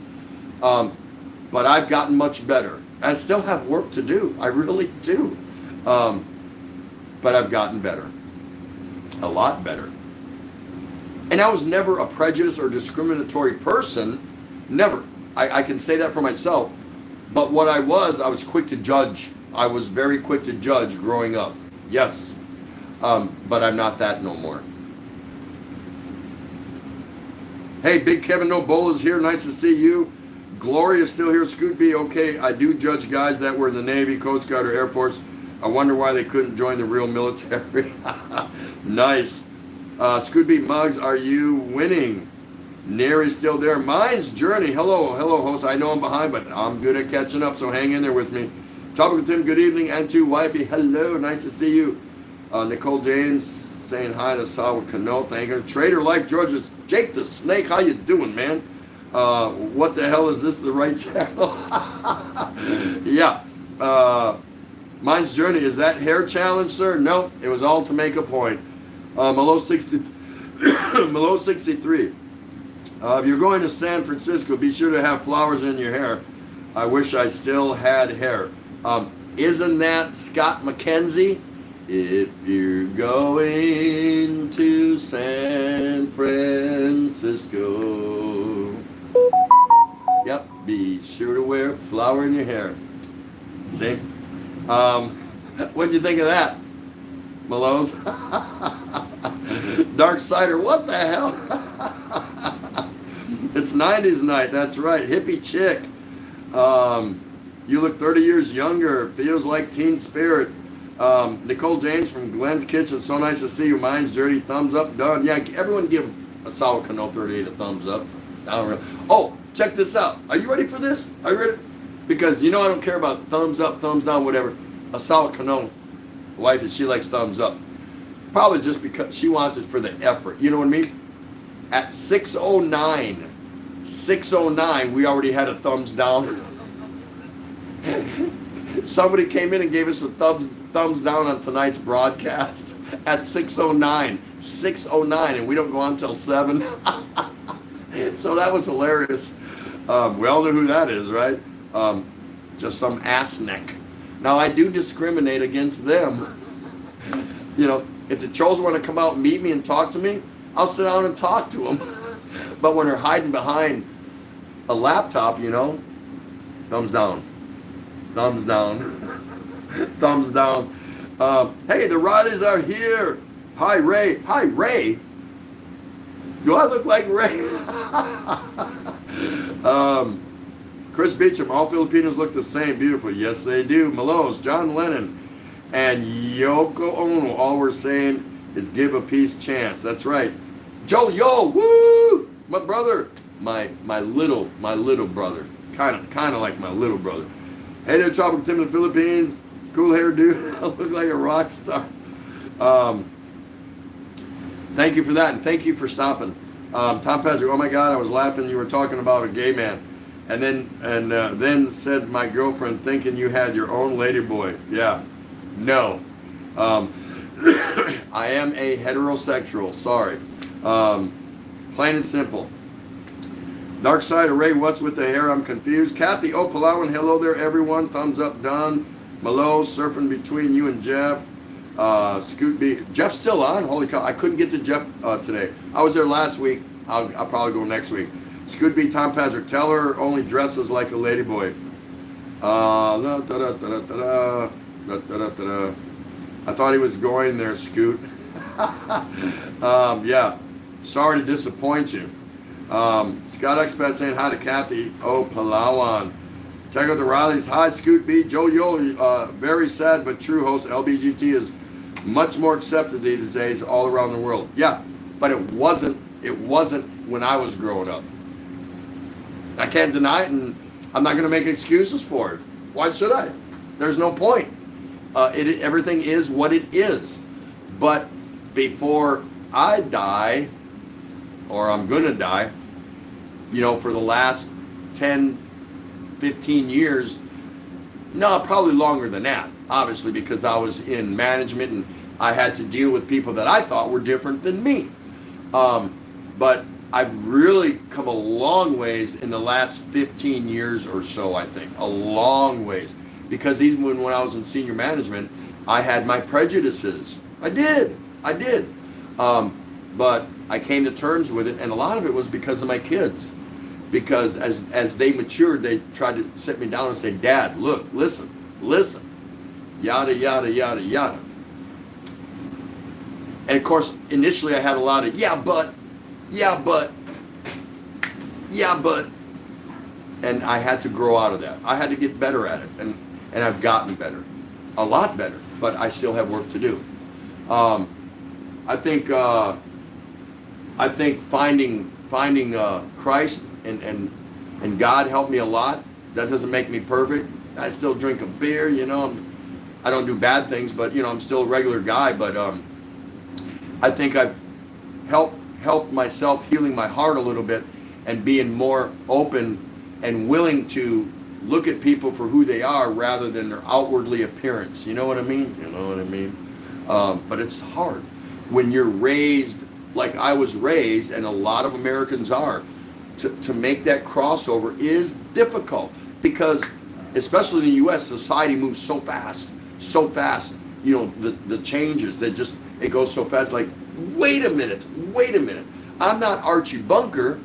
But I've gotten much better. I still have work to do. I really do. But I've gotten better. A lot better. And I was never a prejudiced or discriminatory person. Never. I can say that for myself. But what I was quick to judge. I was very quick to judge growing up. Yes. But I'm not that no more. Hey, Big Kevin Nobola's here. Nice to see you. Gloria's still here. Scoot B. Okay, I do judge guys that were in the Navy, Coast Guard, or Air Force. I wonder why they couldn't join the real military. Nice. Scoot B. Muggs, are you winning? Nary's still there. Mine's Journey. Hello, host. I know I'm behind, but I'm good at catching up, so hang in there with me. Tropical Tim, good evening. And to Wifey, hello. Nice to see you. Nicole James saying hi to Sawa Cano. Thank her. Trader Life Georges. Jake the Snake, how you doing, man? What the hell is this, the right channel? Yeah. Mine's Journey. Is that hair challenge, sir? No, it was all to make a point. Malo 63. If you're going to San Francisco, be sure to have flowers in your hair. I wish I still had hair. Isn't that Scott McKenzie? If you're going to San Francisco, yep, be sure to wear a flower in your hair. See? What'd you think of that, Malone? Dark Sider, what the hell? It's 90s night, that's right. Hippie chick. You look 30 years younger. Feels like teen spirit. Nicole James from Glenn's Kitchen. So nice to see you. Mine's Dirty. Thumbs up. Done. Yeah, everyone give a Sawa Cano 38 a thumbs up. I don't know. Oh, check this out. Are you ready for this? Are you ready? Because I don't care about thumbs up, thumbs down, whatever. A Sawa Cano wife, she likes thumbs up. Probably just because she wants it for the effort. You know what I mean? At 6:09, we already had a thumbs down. Somebody came in and gave us a thumbs down on tonight's broadcast at 6:09. 6:09, and we don't go on until 7. So that was hilarious. We all know who that is, right? Just some ass neck. Now, I do discriminate against them. If the trolls want to come out and meet me and talk to me, I'll sit down and talk to them. But when they're hiding behind a laptop, thumbs down. Thumbs down. Thumbs down. Hey, the Rileys are here. Hi, Ray. Hi, Ray. Do I look like Ray? Chris Beecham, all Filipinos look the same. Beautiful. Yes, they do. Malone's, John Lennon, and Yoko Ono. All we're saying is give a peace chance. That's right. Joe, woo! My brother. My little brother. Kind of like my little brother. Hey there, Tropical Tim in the Philippines. Cool hair, dude. I look like a rock star. Thank you for that, and thank you for stopping Tom Patrick, oh my God, I was laughing. You were talking about a gay man. And then said my girlfriend, thinking you had your own ladyboy. Yeah. No. I am a heterosexual. Sorry. Plain and simple. Dark Side of Ray, what's with the hair? I'm confused. Kathy Opalawan, hello there, everyone. Thumbs up, done. Malo, surfing between you and Jeff. Scoot B. Jeff's still on? Holy cow. I couldn't get to Jeff today. I was there last week. I'll probably go next week. Scoot B. Tom Patrick, tell her only dresses like a ladyboy. I thought he was going there, Scoot. Yeah. Sorry to disappoint you. Scott Expat saying hi to Kathy Palawan. Check out the Rileys. Hi, Scoot B. Joe Yoli, very sad but true host. LBGT is much more accepted these days all around the world. Yeah, but it wasn't when I was growing up. I can't deny it, and I'm not going to make excuses for it. Why should I? There's no point. Everything is what it is. But before I die, or I'm going to die, for the last 10, 15 years, no, probably longer than that, obviously, because I was in management and I had to deal with people that I thought were different than me. But I've really come a long ways in the last 15 years or so, I think. A long ways. Because even when I was in senior management, I had my prejudices. I did. But I came to terms with it, and a lot of it was because of my kids. Because as they matured, they tried to sit me down and say, Dad, look, listen, yada, yada, yada, yada. And of course, initially I had a lot of, yeah, but, and I had to grow out of that. I had to get better at it, and I've gotten better, a lot better, but I still have work to do. I think finding Christ and God helped me a lot. That doesn't make me perfect. I still drink a beer, I don't do bad things, but I'm still a regular guy. But I think I've helped myself healing my heart a little bit and being more open and willing to look at people for who they are rather than their outwardly appearance. You know what I mean? But it's hard when you're raised like I was raised, and a lot of Americans are. To make that crossover is difficult because, especially in the U.S., society moves so fast. The changes, it goes so fast. Like, wait a minute. I'm not Archie Bunker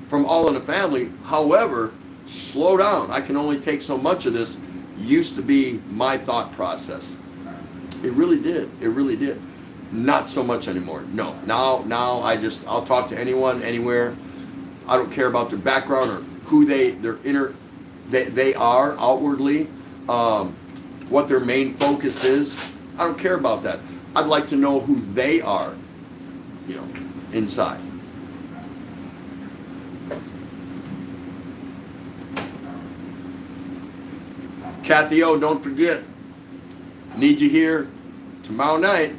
from All in the Family. However, slow down. I can only take so much of this. Used to be my thought process. It really did. Not so much anymore. No. Now I'll talk to anyone, anywhere. I don't care about their background or who they are outwardly, what their main focus is. I don't care about that. I'd like to know who they are, inside. Kathy O, don't forget, need you here tomorrow night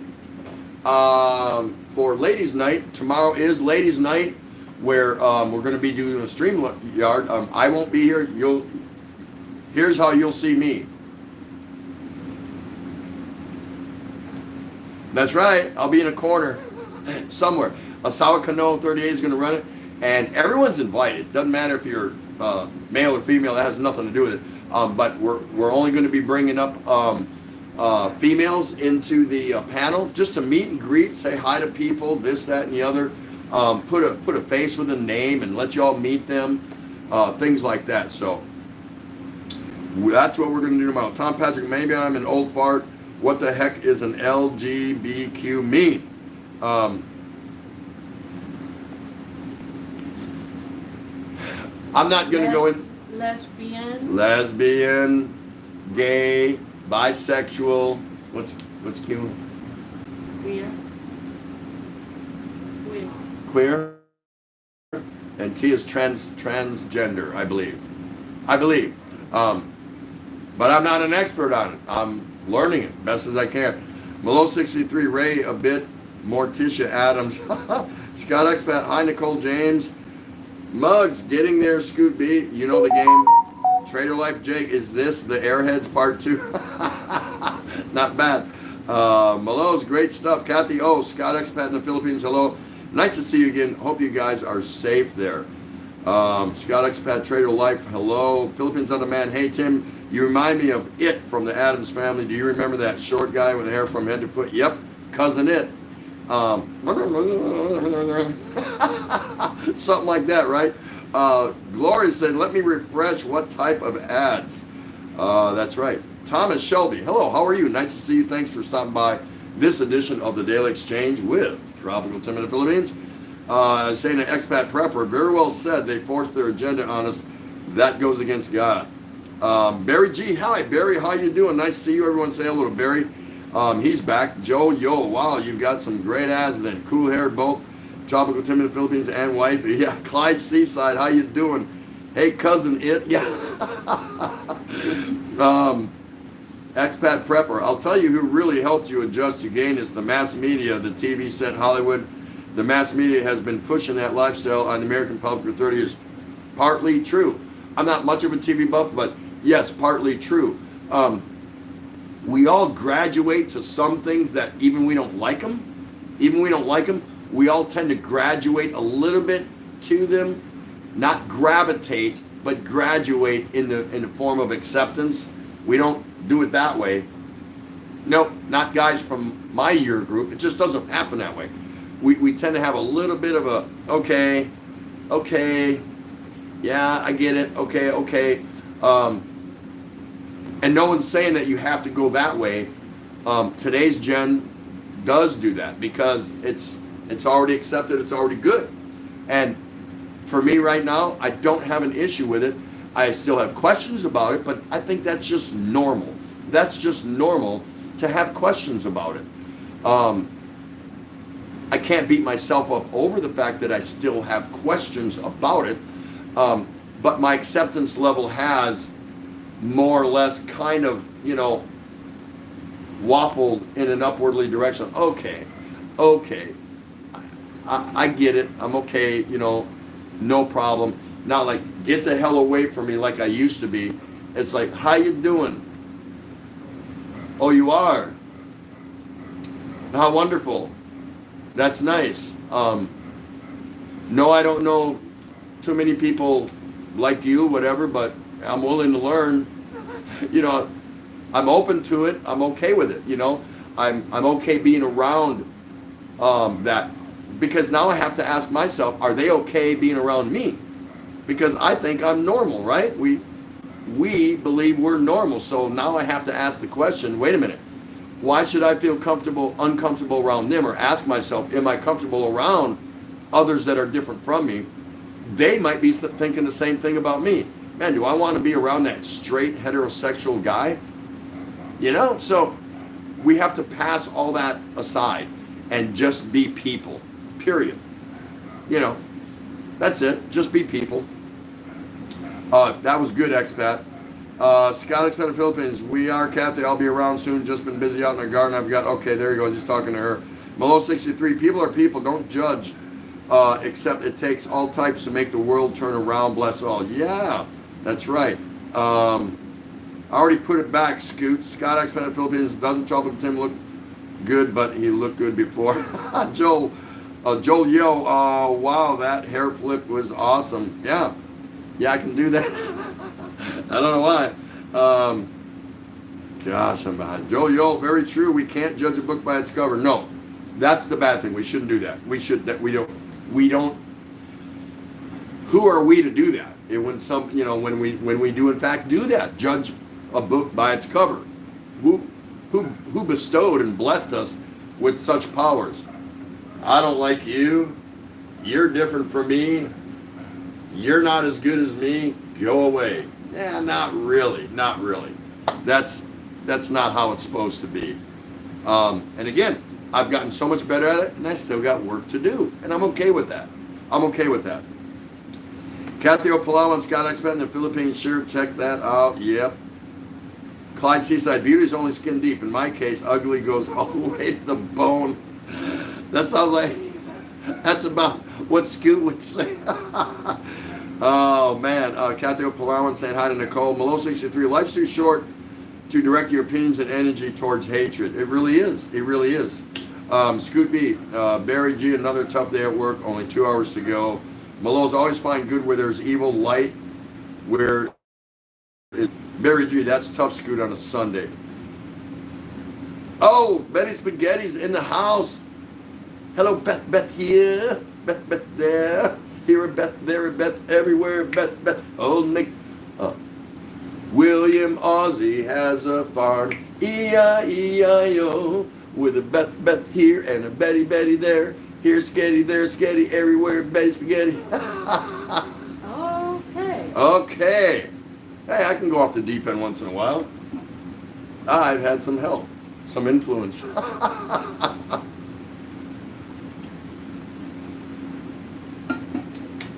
for Ladies Night. Tomorrow is Ladies Night, where we're going to be doing a StreamYard. I won't be here. Here's how you'll see me. That's right. I'll be in a corner somewhere. Asawa Kano 38 is going to run it, and everyone's invited. Doesn't matter if you're male or female. That has nothing to do with it. But we're only going to be bringing up females into the panel just to meet and greet, say hi to people, this, that, and the other. Put a face with a name and let y'all meet them, things like that. So that's what we're going to do tomorrow. Tom Patrick, maybe I'm an old fart. What the heck is an LGBTQ mean? I'm not going to go in. Lesbian, gay, bisexual. What's Q? Queer. And T is transgender, I believe. But I'm not an expert on it. I'm learning it best as I can. Malo 63, Ray, a bit Morticia Adams. Scott Expat. Hi, Nicole James. Muggs getting there. Scoot B. You know the game. Trader Life Jake. Is this the Airheads Part 2? Not bad. Malo's great stuff. Kathy O. Scott Expat in the Philippines. Hello. Nice to see you again. Hope you guys are safe there. Scott Expat Trader Life. Hello. Philippines on Demand. Hey Tim. You remind me of It from the Addams Family. Do you remember that short guy with hair from head to foot? Yep, cousin It. Something like that, right? Gloria said, let me refresh what type of ads. That's right. Thomas Shelby. Hello, how are you? Nice to see you. Thanks for stopping by this edition of the Daily Exchange with Tropical Tim in the Philippines. Saying an expat prepper, very well said. They forced their agenda on us. That goes against God. Barry G. Hi, Barry. How you doing? Nice to see you. Everyone say hello to Barry. He's back. Joe, yo, wow, you've got some great ads then. Cool hair, both. Tropical Tim in the Philippines and wife. Yeah, Clyde Seaside. How you doing? Hey, cousin It. Yeah. Expat prepper. I'll tell you who really helped you adjust to gain is the mass media, the TV set Hollywood. The mass media has been pushing that lifestyle on the American public for 30 years. Partly true. I'm not much of a TV buff, but yes, partly true. We all graduate to some things that even we don't like them. We all tend to graduate a little bit to them. Not gravitate, but graduate in the form of acceptance. We don't do it that way. Nope, not guys from my year group. It just doesn't happen that way. We tend to have a little bit of a, okay, yeah, I get it, okay. And no one's saying that you have to go that way. Today's gen does do that because it's already accepted, it's already good. And for me right now, I don't have an issue with it. I still have questions about it, but I think that's just normal. That's just normal to have questions about it. I can't beat myself up over the fact that I still have questions about it, but my acceptance level has more or less kind of, waffled in an upwardly direction. Okay, I get it. I'm okay, no problem. Not like, get the hell away from me like I used to be. It's like, how you doing? Oh, you are? How wonderful. That's nice. No, I don't know too many people like you, whatever, but I'm willing to learn. I'm open to it. I'm okay with it. I'm okay being around that, because now I have to ask myself, are they okay being around me? Because I think I'm normal, right? We believe we're normal. So now I have to ask the question, wait a minute, why should I feel uncomfortable around them? Or ask myself, am I comfortable around others that are different from me? They might be thinking the same thing about me. Man, do I want to be around that straight heterosexual guy? So we have to pass all that aside and just be people, period. That's it. Just be people. That was good, expat. Scott Expat in the Philippines. We are Kathy. I'll be around soon. Just been busy out in the garden. Okay, there he goes. He's talking to her. Malo 63. People are people. Don't judge. Except it takes all types to make the world turn around. Bless all. Yeah, that's right. I already put it back, Scoot. Scott Expat in the Philippines. Doesn't Tropical Tim look good, but he looked good before. Joel, yo, wow, that hair flip was awesome. Yeah, I can do that. I don't know why. Gosh, I'm behind. Joel, yo, very true. We can't judge a book by its cover. No, that's the bad thing. We shouldn't do that. We don't. Who are we to do that? When we do in fact do that, judge a book by its cover. Who bestowed and blessed us with such powers? I don't like you. You're different from me. You're not as good as me. Go away. Yeah, not really. That's not how it's supposed to be. And again, I've gotten so much better at it, and I still got work to do, and I'm okay with that. Kathy O'Palau and Scott Expat in the Philippines. Sure, check that out. Yep. Clyde Seaside. Beauty is only skin deep. In my case, ugly goes all the way to the bone. That sounds like that's about what Scoot would say. Oh man, Kathy O'Palawan saying hi to Nicole. Malo 63. Life's too short to direct your opinions and energy towards hatred. It really is. It really is. Scoot B, Barry G, another tough day at work. Only 2 hours to go. Malo's always find good where there's evil, light where. Barry G, that's tough, Scoot, on a Sunday. Oh, Betty Spaghetti's in the house. Hello, Beth here, Beth there, here a Beth, there a Beth, everywhere, Beth. Old Nick, William Ozzie has a farm, E-I-E-I-O, with a Beth here and a Betty there. Here Sketty, there Sketty, everywhere, Betty Spaghetti. Okay. Okay. Hey, I can go off the deep end once in a while. I've had some help, some influence.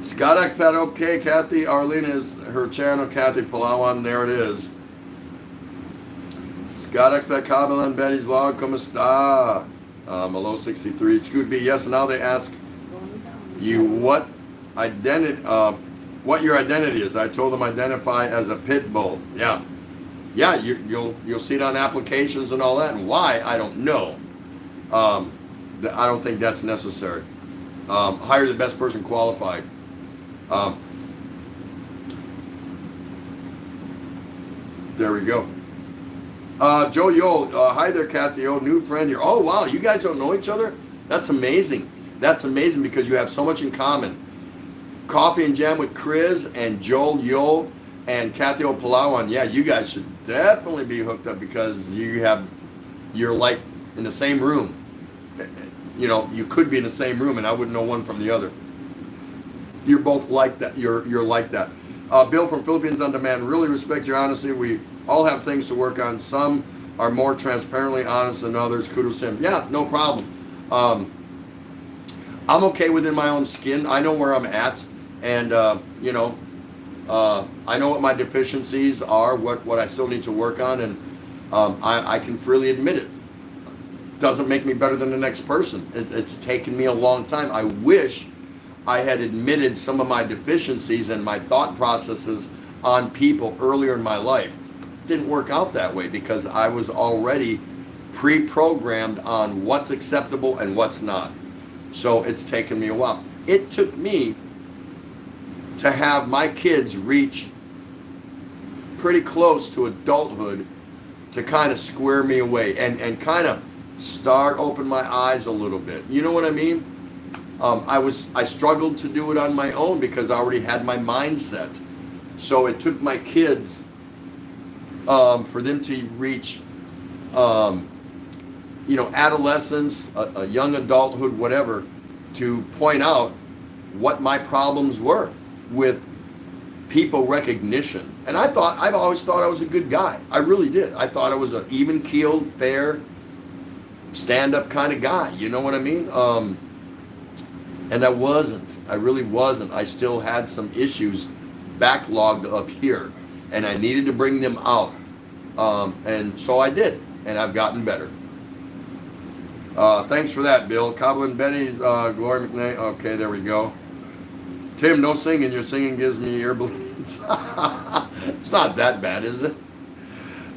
Scott Expat, okay, Kathy. Arlene is her channel, Kathy Palawan, there it is. Scott Expat, Kabel and Betty's vlog, como esta? Malo 63, Scoot B, yes, now they ask you what your identity is. I told them identify as a pit bull. Yeah, you'll see it on applications and all that. And why, I don't know. I don't think that's necessary. Hire the best person qualified. There we go. Joe Yo, hi there, Kathy O, new friend here. Oh wow, you guys don't know each other? That's amazing. That's amazing because you have so much in common. Coffee and Jam with Chris and Joel Yo and Kathy O'Palawan. Yeah, you guys should definitely be hooked up because you're like in the same room. You know, you could be in the same room and I wouldn't know one from the other. You're both like that. You're like that. Bill from Philippines On Demand, really respect your honesty. We all have things to work on. Some are more transparently honest than others. Kudos to him. Yeah, no problem. I'm okay within my own skin. I know where I'm at. And, I know what my deficiencies are, what I still need to work on, and I can freely admit it. Doesn't make me better than the next person. It's taken me a long time. I wish I had admitted some of my deficiencies and my thought processes on people earlier in my life. Didn't work out that way because I was already pre-programmed on what's acceptable and what's not. So it's taken me a while. It took me to have my kids reach pretty close to adulthood to kind of square me away and kind of start open my eyes a little bit. You know what I mean? I struggled to do it on my own because I already had my mindset. So it took my kids for them to reach adolescence, a young adulthood, whatever, to point out what my problems were with people recognition. And I've always thought I was a good guy. I really did. I thought I was an even-keeled, fair, stand-up kind of guy. You know what I mean? And I wasn't. I really wasn't. I still had some issues backlogged up here, and I needed to bring them out. And so I did, and I've gotten better. Thanks for that, Bill. Coblin Betty's, Glory McNay. Okay, there we go. Tim, no singing. Your singing gives me ear bleeds. It's not that bad, is it?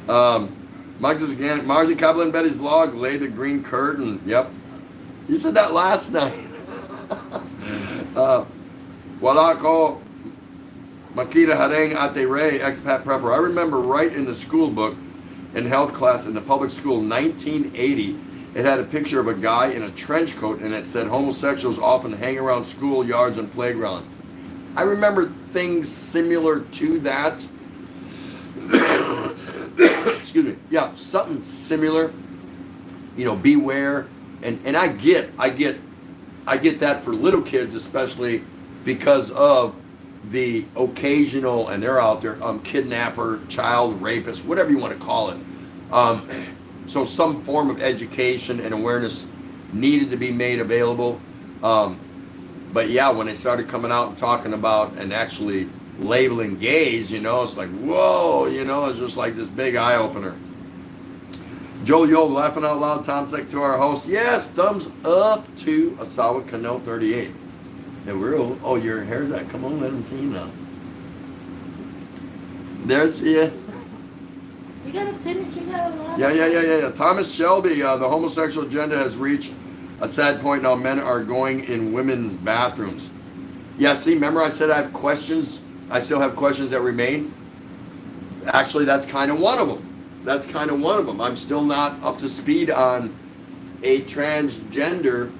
Mike says again, Margie Coblin Betty's vlog, lay the green curtain. Yep. You said that last night. What I call Makita Hareng Ate Ray, expat prepper. I remember right in the school book in health class in the public school, 1980, it had a picture of a guy in a trench coat and it said homosexuals often hang around schoolyards and playground. I remember things similar to that. Excuse me. Yeah, something similar. Beware. And I get that for little kids, especially because of the occasional, and they're out there, kidnapper, child rapist, whatever you want to call it. So some form of education and awareness needed to be made available. But yeah, when they started coming out and talking about and actually labeling gays, it's like, whoa, it's just like this big eye opener. Joe Yo, laughing out loud, Tom Sek to our host. Yes, thumbs up to Asawa Cano 38. And we're, oh, your hair's that. Come on, let him see now. There's, yeah. You gotta finish, you gotta laugh. Yeah. Thomas Shelby, the homosexual agenda has reached a sad point now. Men are going in women's bathrooms. Yeah, see, remember I said I have questions? I still have questions that remain? Actually, that's kind of one of them. I'm still not up to speed on a transgender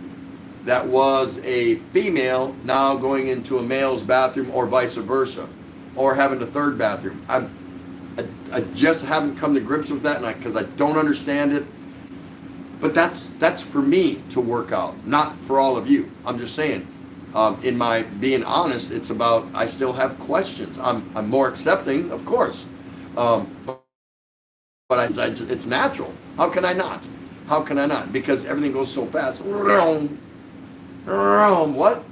that was a female now going into a male's bathroom or vice versa, or having a third bathroom. I just haven't come to grips with that, because I don't understand it. But that's for me to work out, not for all of you. I'm just saying, in my being honest, it's about I still have questions. I'm more accepting, of course, but it's natural. How can I not? Because everything goes so fast. What?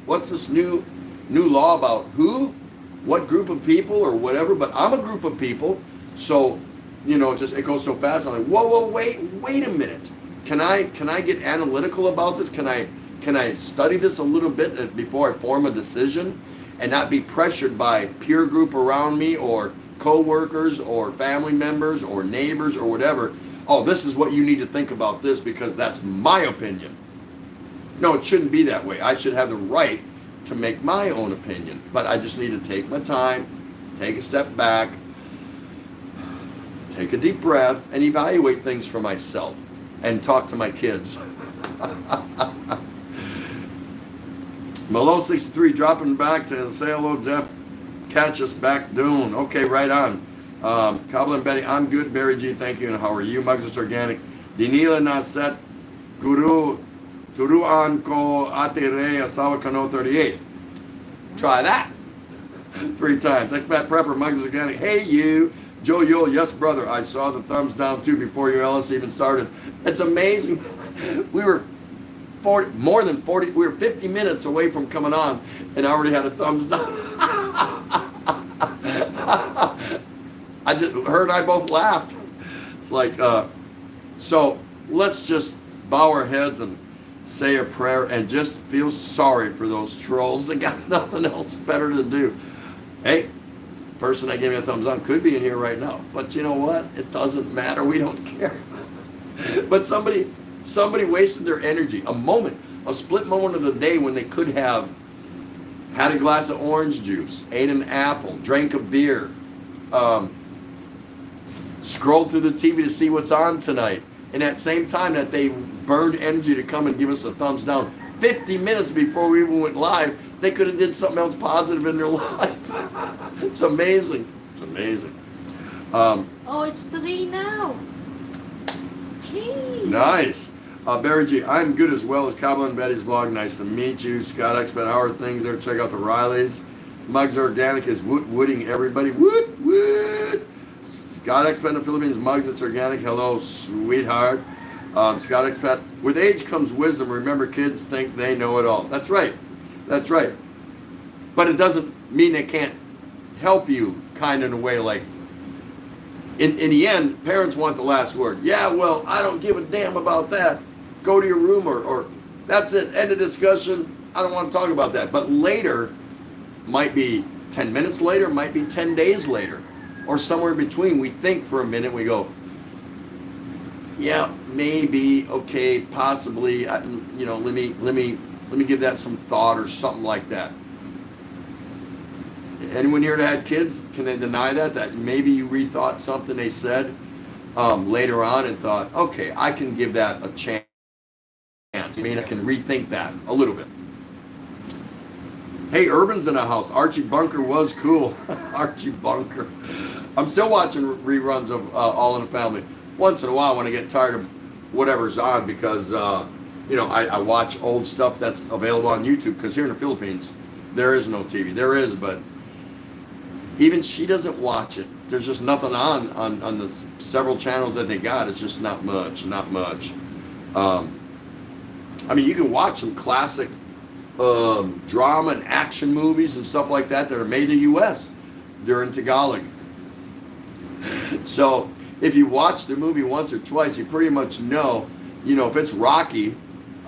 What's this new law about who? What group of people or whatever? But I'm a group of people, so it goes so fast. I'm like, whoa, wait a minute. Can I get analytical about this? Can I study this a little bit before I form a decision, and not be pressured by peer group around me or co-workers or family members or neighbors or whatever? Oh, this is what you need to think about this because that's my opinion. No, it shouldn't be that way. I should have the right to make my own opinion, but I just need to take my time, take a step back, take a deep breath, and evaluate things for myself, and talk to my kids. Malo63 dropping back to say hello, Jeff. Catch us back Dune. Okay, right on. Kabla and Betty, I'm good. Barry G, thank you. And how are you? Mugs Organic. Dinila Naset Turuan ko Atere Asawa Cano 38. Try that 3 times. Expat Prepper, Mugs Organic. Hey you. Joe Yo, yes brother. I saw the thumbs down too before your Ellis even started. It's amazing. We were 40, more than 40, we were 50 minutes away from coming on and I already had a thumbs down. Her and I both laughed. It's like, so let's just bow our heads and say a prayer and just feel sorry for those trolls that got nothing else better to do. Hey, person that gave me a thumbs up could be in here right now, but you know what? It doesn't matter. We don't care. But somebody wasted their energy, a split moment of the day when they could have had a glass of orange juice, ate an apple, drank a beer, scrolled through the TV to see what's on tonight. And at the same time that they burned energy to come and give us a thumbs down, 50 minutes before we even went live, they could have did something else positive in their life. It's amazing. It's amazing. Oh, it's 3 now. Gee. Nice. Barry G, I'm good as well as Kabla and Betty's vlog. Nice to meet you. Scott Expert, how are things there? Check out the Rileys. Mugs Organic is wooding everybody. Wood. Scott Expert in the Philippines. Mugs, it's organic. Hello, sweetheart. Scott Expert, with age comes wisdom. Remember, kids think they know it all. That's right. But it doesn't mean they can't help you, kind of in a way like, in the end, parents want the last word. Yeah, well, I don't give a damn about that. Go to your room or that's it. End of discussion. I don't want to talk about that. But later, might be 10 minutes later, might be 10 days later, or somewhere in between. We think for a minute. We go, yeah, maybe, okay, possibly. Let me give that some thought or something like that. Anyone here that had kids, can they deny that maybe you rethought something they said later on and thought, okay, I can give that a chance. I mean, I can rethink that a little bit. Hey, Urban's in the house. Archie Bunker was cool. Archie Bunker. I'm still watching reruns of All in the Family. Once in a while when I get tired of whatever's on because, I watch old stuff that's available on YouTube because here in the Philippines, there is no TV. There is, but even she doesn't watch it. There's just nothing on the several channels that they got. It's just not much. You can watch some classic drama and action movies and stuff like that are made in the U.S. They're in Tagalog. So if you watch the movie once or twice, you pretty much know, you know, if it's Rocky,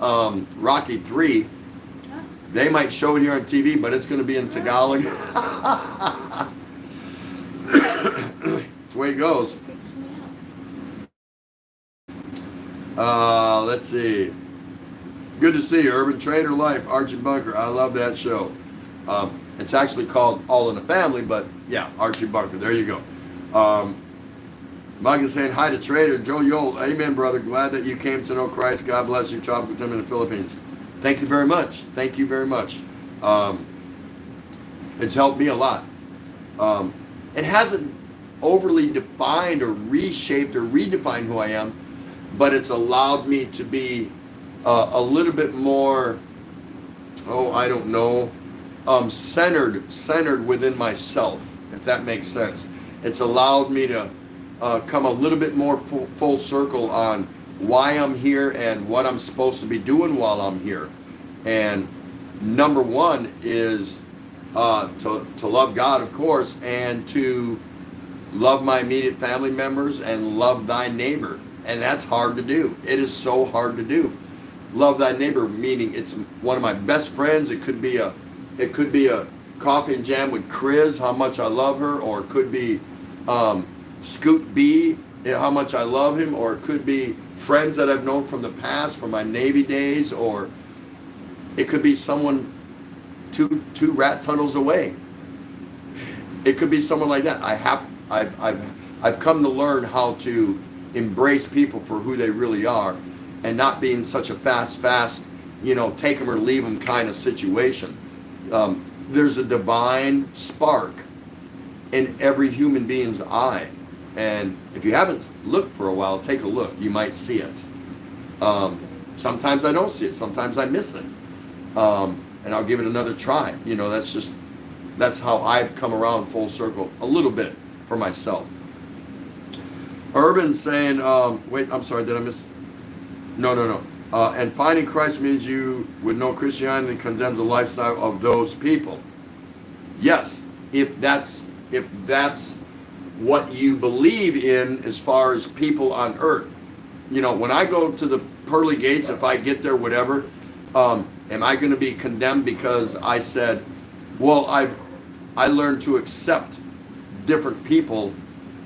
Rocky 3, they might show it here on TV, but it's going to be in Tagalog. That's the way it goes. Let's see. Good to see you, Urban Trader Life, Archie Bunker. I love that show. It's actually called All in the Family, but yeah, Archie Bunker. There you go. Mike is saying hi to Trader Joe Yole. Amen, brother. Glad that you came to know Christ. God bless you. Tropical Tim in the Philippines. Thank you very much. Thank you very much. It's helped me a lot. It hasn't overly defined or reshaped or redefined who I am, but it's allowed me to be a little bit more, I don't know, centered within myself, if that makes sense. It's allowed me to come a little bit more full circle on why I'm here and what I'm supposed to be doing while I'm here. And number one is to love God, of course, and to love my immediate family members and love thy neighbor. And that's hard to do. It is so hard to do. Love thy neighbor, meaning it's one of my best friends. It could be a coffee and jam with Chris, how much I love her, or it could be Scoot B, how much I love him, or it could be friends that I've known from the past, from my Navy days, or it could be someone two rat tunnels away. It could be someone like that. I've come to learn how to embrace people for who they really are, and not being such a fast, you know, take them or leave them kind of situation. There's a divine spark in every human being's eye. And if you haven't looked for a while, take a look. You might see it. Sometimes I don't see it. Sometimes I miss it. And I'll give it another try. You know, that's how I've come around full circle a little bit for myself. Urban saying, wait, I'm sorry, did I miss? No. And finding Christ means you would know Christianity condemns the lifestyle of those people. Yes, if that's what you believe in as far as people on earth. You know, when I go to the pearly gates, if I get there, whatever, am I going to be condemned because I said, well, I learned to accept different people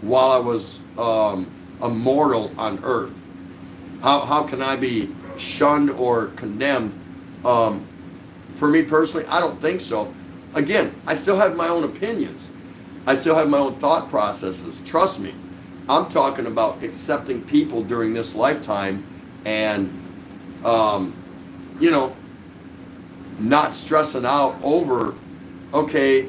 while I was a mortal on earth? How can I be shunned or condemned? For me personally, I don't think so. Again, I still have my own opinions. I still have my own thought processes. Trust me. I'm talking about accepting people during this lifetime and, you know, not stressing out over, okay,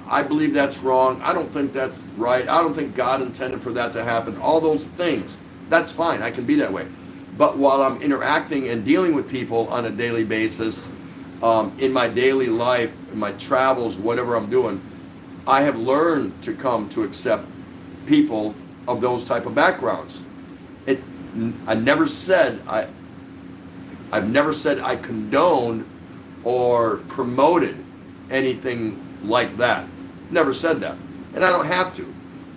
I believe that's wrong. I don't think that's right. I don't think God intended for that to happen. All those things. That's fine. I can be that way. But while I'm interacting and dealing with people on a daily basis, in my daily life, in my travels, whatever I'm doing, I have learned to come to accept people of those type of backgrounds. I've never said I condoned or promoted anything like that. Never said that. And I don't have to.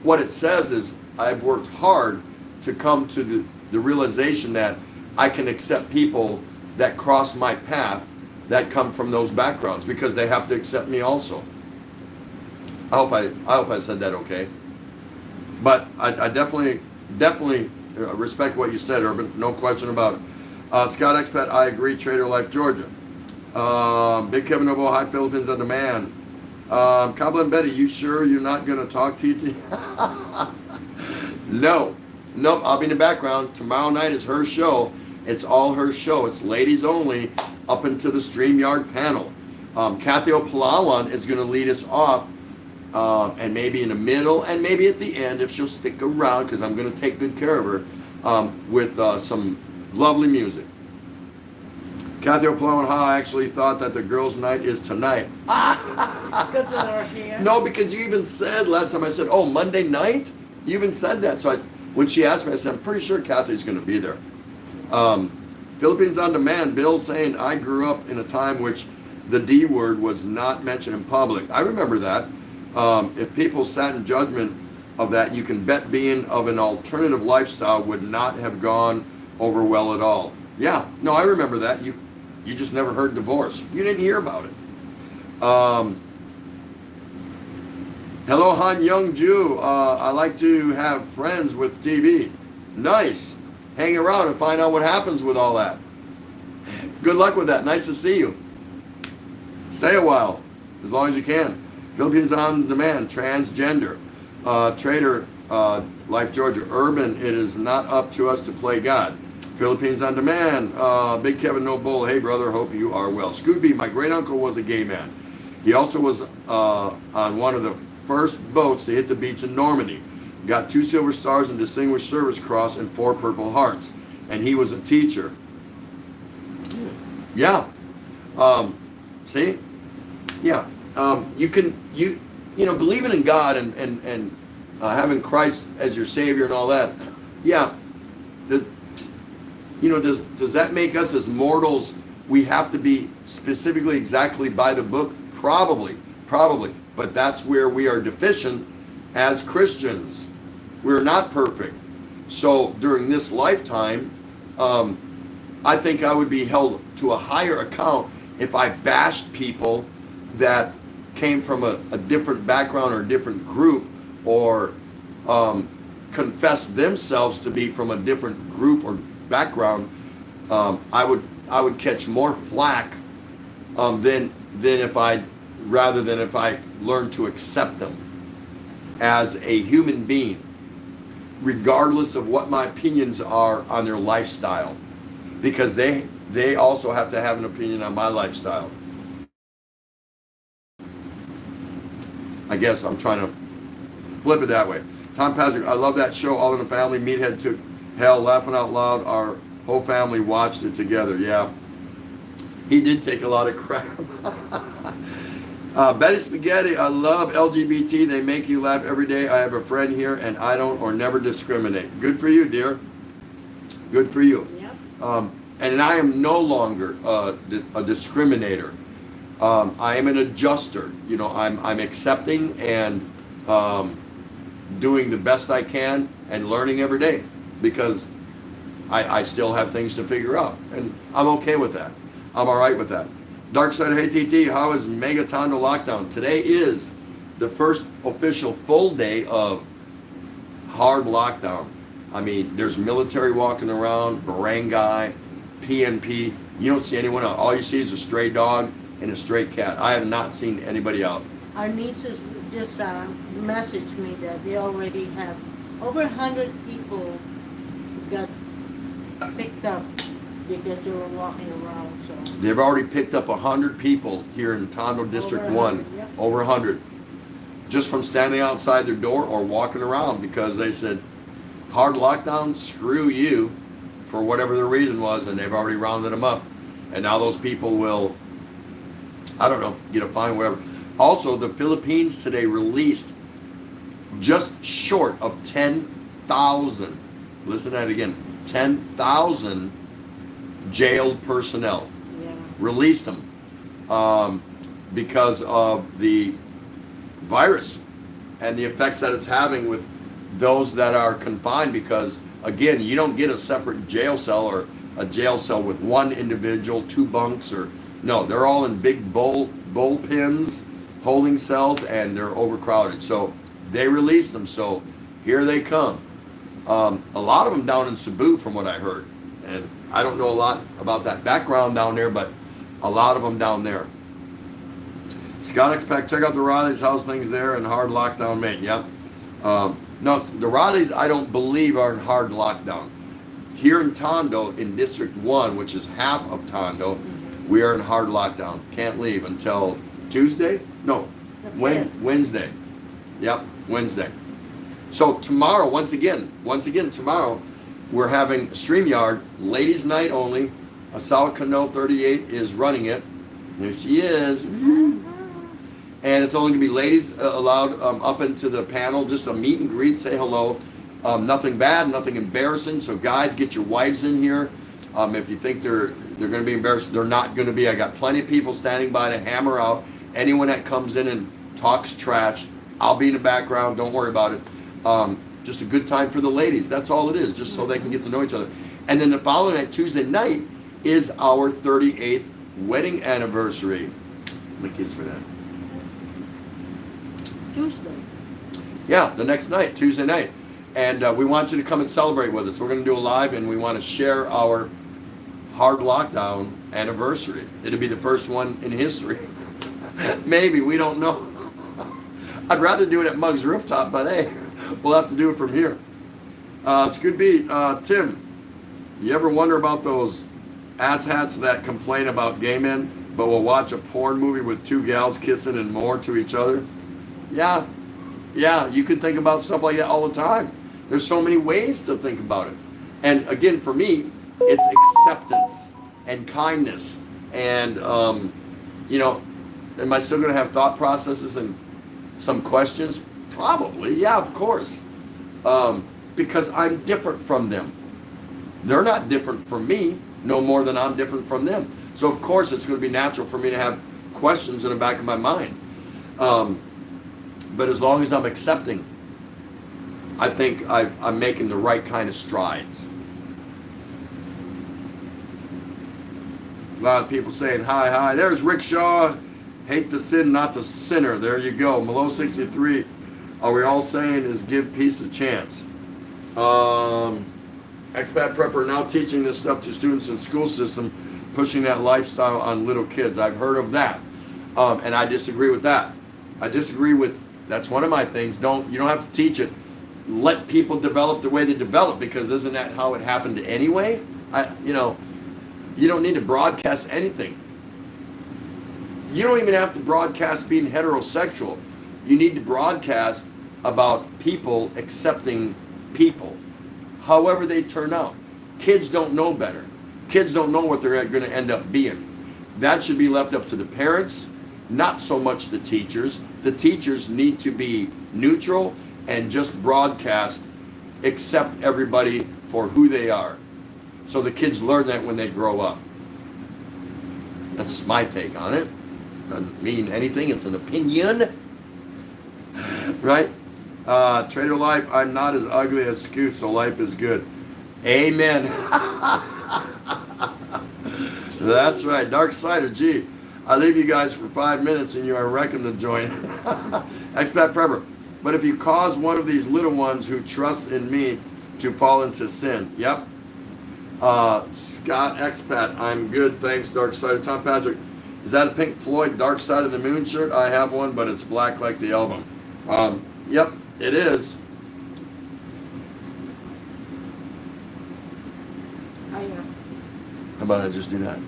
What it says is I've worked hard to come to the realization that I can accept people that cross my path that come from those backgrounds, because they have to accept me also. I hope I said that okay. But I definitely respect what you said, Urban. No question about it. Scott Expat, I agree. Trader Life, Georgia. Big Kevin Novo, hi Philippines on demand. Kabla and Betty, you sure you're not going to talk TT? Nope, I'll be in the background. Tomorrow night is her show. It's all her show. It's ladies only up into the StreamYard panel. Kathy O'Palawan is going to lead us off, and maybe in the middle and maybe at the end if she'll stick around, because I'm going to take good care of her, with some lovely music. Kathy O'Palawan, how I actually thought that the girls' night is tonight. Because they're here. No, because you even said last time I said, oh, Monday night? You even said that. So when she asked me, I said, I'm pretty sure Kathy's going to be there. Philippines on Demand, Bill saying, I grew up in a time which the D word was not mentioned in public. I remember that. If people sat in judgment of that, you can bet being of an alternative lifestyle would not have gone over well at all. Yeah, no, I remember that. You just never heard divorce. You didn't hear about it. Hello, Han Young Ju. I like to have friends with TV. Nice. Hang around and find out what happens with all that. Good luck with that. Nice to see you. Stay a while, as long as you can. Philippines On Demand, transgender. Trader, Life Georgia, urban, it is not up to us to play God. Philippines On Demand, Big Kevin No Bull, hey brother, hope you are well. Scooby, my great uncle was a gay man. He also was on one of the first boats to hit the beach in Normandy. Got 2 silver stars and Distinguished Service Cross and 4 Purple Hearts. And he was a teacher. Yeah. See? Yeah. You know, believing in God and having Christ as your Savior and all that. Yeah. Does that make us as mortals? We have to be specifically exactly by the book? Probably. But that's where we are deficient as Christians. We're not perfect. So during this lifetime, I think I would be held to a higher account if I bashed people that came from a different background or a different group, or confessed themselves to be from a different group or background. I would catch more flack than if I learned to accept them as a human being, regardless of what my opinions are on their lifestyle, because they also have to have an opinion on my lifestyle. I guess I'm trying to flip it that way. Tom Patrick, I love that show, All in the Family. Meathead took hell, laughing out loud. Our whole family watched it together. Yeah, he did take a lot of crap. Betty Spaghetti, I love LGBT. They make you laugh every day. I have a friend here, and I don't or never discriminate. Good for you, dear. Good for you. Yep. And I am no longer a discriminator. I am an adjuster. You know, I'm accepting and doing the best I can and learning every day, because I still have things to figure out, and I'm okay with that. I'm all right with that. Dark Side, hey TT, how is Megatondo lockdown? Today is the first official full day of hard lockdown. I mean, there's military walking around, barangay, PNP. You don't see anyone out. All you see is a stray dog and a stray cat. I have not seen anybody out. Our nieces just messaged me that they already have over 100 people got picked up because they were walking around. So they've already picked up 100 people here in Tondo District 1, yep. Over 100, just from standing outside their door or walking around, because they said, hard lockdown, screw you, for whatever the reason was, and they've already rounded them up. And now those people will, I don't know, get a fine, whatever. Also, the Philippines today released just short of 10,000, listen to that again, 10,000 jailed personnel. Yeah. Released them because of the virus and the effects that it's having with those that are confined, because again, you don't get a separate jail cell or a jail cell with one individual, 2 bunks, or no, they're all in big bullpens, holding cells, and they're overcrowded. So they released them. So here they come. A lot of them down in Cebu, from what I heard, and I don't know a lot about that background down there, but a lot of them down there. Scott Expect, check out the Riley's, how's things there, and hard lockdown, mate. Yep. No, the Rileys, I don't believe, are in hard lockdown. Here in Tondo, in District 1, which is half of Tondo, we are in hard lockdown. Can't leave until Tuesday? No, Wednesday. Yep, Wednesday. So tomorrow, once again, tomorrow, we're having StreamYard, ladies' night only. Asawa Kano 38 is running it. There she is. And it's only going to be ladies allowed up into the panel, just a meet and greet, say hello. Nothing bad, nothing embarrassing. So guys, get your wives in here. If you think they're going to be embarrassed, they're not going to be. I got plenty of people standing by to hammer out anyone that comes in and talks trash. I'll be in the background, don't worry about it. Just a good time for the ladies. That's all it is, just so they can get to know each other. And then the following night, Tuesday night, is our 38th wedding anniversary. The kids for that. Tuesday. Yeah, the next night, Tuesday night. And we want you to come and celebrate with us. We're going to do a live, and we want to share our hard lockdown anniversary. It'll be the first one in history. Maybe, we don't know. I'd rather do it at Muggs Rooftop, but hey, we'll have to do it from here. It's good beat. Tim, you ever wonder about those asshats that complain about gay men, but will watch a porn movie with two gals kissing and more to each other? Yeah, you can think about stuff like that all the time. There's so many ways to think about it. And again, for me, it's acceptance and kindness. And, you know, am I still going to have thought processes and some questions? Probably, yeah, of course. Because I'm different from them. They're not different from me, no more than I'm different from them. So of course it's going to be natural for me to have questions in the back of my mind. But as long as I'm accepting, I think I'm making the right kind of strides. A lot of people saying hi. There's Rick Shaw. Hate the sin, not the sinner. There you go. Malo 63. Are we all saying is give peace a chance? Expat Prepper now teaching this stuff to students in school system, pushing that lifestyle on little kids. I've heard of that. And I disagree with that. That's one of my things. You don't have to teach it. Let people develop the way they develop, because isn't that how it happened anyway? You don't need to broadcast anything. You don't even have to broadcast being heterosexual. You need to broadcast about people accepting people, however they turn out. Kids don't know better. Kids don't know what they're going to end up being. That should be left up to the parents, not so much the teachers. The teachers need to be neutral and just broadcast, accept everybody for who they are. So the kids learn that when they grow up. That's my take on it. Doesn't mean anything, it's an opinion. Right? Trader Life, I'm not as ugly as Scoot, so life is good. Amen. That's right. Dark Sider, gee, I leave you guys for 5 minutes and you are reckoned to join. Expat Prepper. But if you cause one of these little ones who trust in me to fall into sin. Yep. Scott Expat, I'm good, thanks. Dark Sider. Tom Patrick, is that a Pink Floyd Dark Side of the Moon shirt? I have one, but it's black like the album. Yep, it is. Oh, yeah. How about I just do that?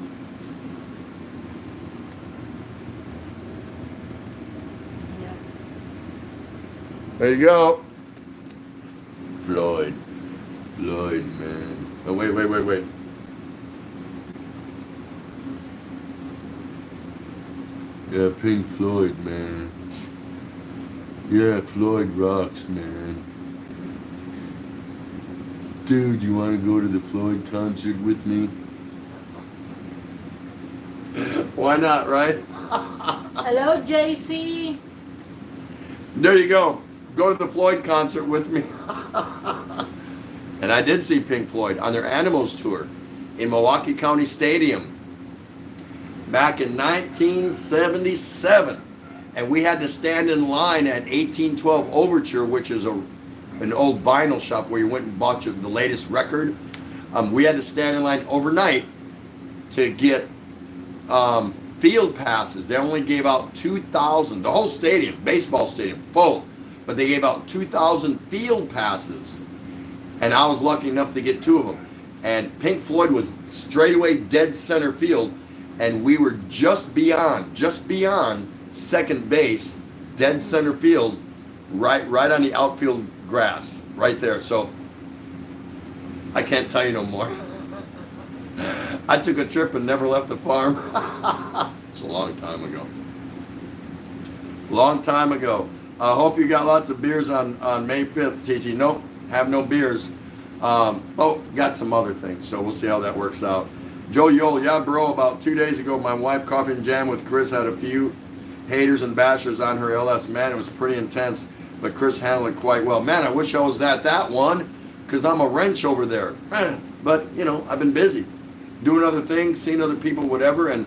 Yeah. There you go. Floyd, man. Oh, wait. Yeah, Pink Floyd, man. Yeah, Floyd rocks, man. Dude, you want to go to the Floyd concert with me? Why not, right? Hello, JC. There you go. Go to the Floyd concert with me. And I did see Pink Floyd on their Animals tour in Milwaukee County Stadium back in 1977. And we had to stand in line at 1812 Overture, which is an old vinyl shop where you went and bought the latest record. We had to stand in line overnight to get field passes. They only gave out 2,000, the whole stadium, baseball stadium, full. But they gave out 2,000 field passes. And I was lucky enough to get 2 of them. And Pink Floyd was straight away dead center field. And we were just beyond second base, dead center field, right on the outfield grass, right there. So I can't tell you no more. I took a trip and never left the farm. It's a long time ago. I hope you got lots of beers on May 5th, TT. Nope, have no beers. Got some other things, so we'll see how that works out. Joe Yole, yeah, bro, about 2 days ago, my wife, Coffee and Jam with Chris, had a few haters and bashers on her LS. Man, it was pretty intense. but Chris handled it quite well. Man, I wish I was at that one, because I'm a wrench over there. But, you know, I've been busy doing other things, seeing other people, whatever. And,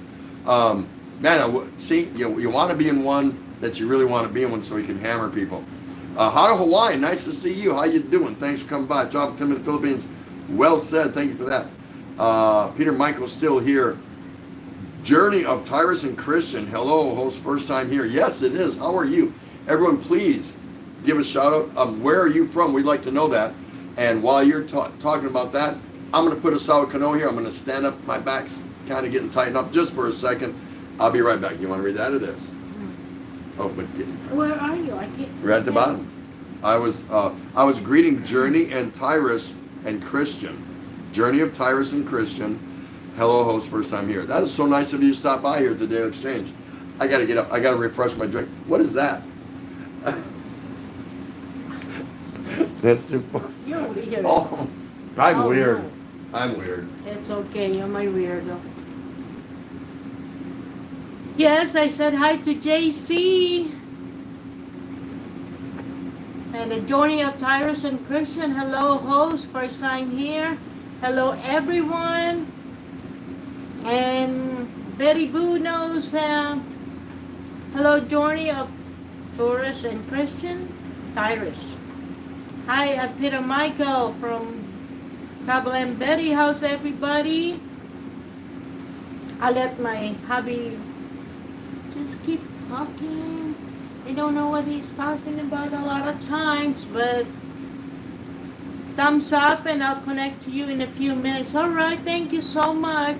see, you want to be in one that you really want to be in one so you can hammer people. How to Hawaii, nice to see you. How you doing? Thanks for coming by. Drop Tim in the Philippines. Well said. Thank you for that. Peter Michael's still here. Journey of Tyrus and Christian. Hello, host, first time here. Yes, it is. How are you? Everyone, please give a shout out. Where are you from? We'd like to know that. And while you're talking about that, I'm going to put a solid canoe here. I'm going to stand up. My back's kind of getting tightened up just for a second. I'll be right back. You want to read that or this? Oh, but where are you? I can't. We're at the bottom. I was greeting Journey and Tyrus and Christian. Journey of Tyrus and Christian. Hello, host, first time here. That is so nice of you to stop by here at the Daily Exchange. I got to get up. I got to refresh my drink. What is that? That's too far. You're weird. Oh, I'm weird. No. I'm weird. It's okay. You're my weirdo. Yes, I said hi to JC. And the Journey of Tyrus and Christian. Hello, host. First time here. Hello, everyone. And Betty Boo knows hello, Journey of Taurus and Christian. Tyrus. Hi, at Peter Michael from Cabo and Betty. How's everybody? I let my hubby just keep talking. I don't know what he's talking about a lot of times, but thumbs up and I'll connect to you in a few minutes. All right, thank you so much.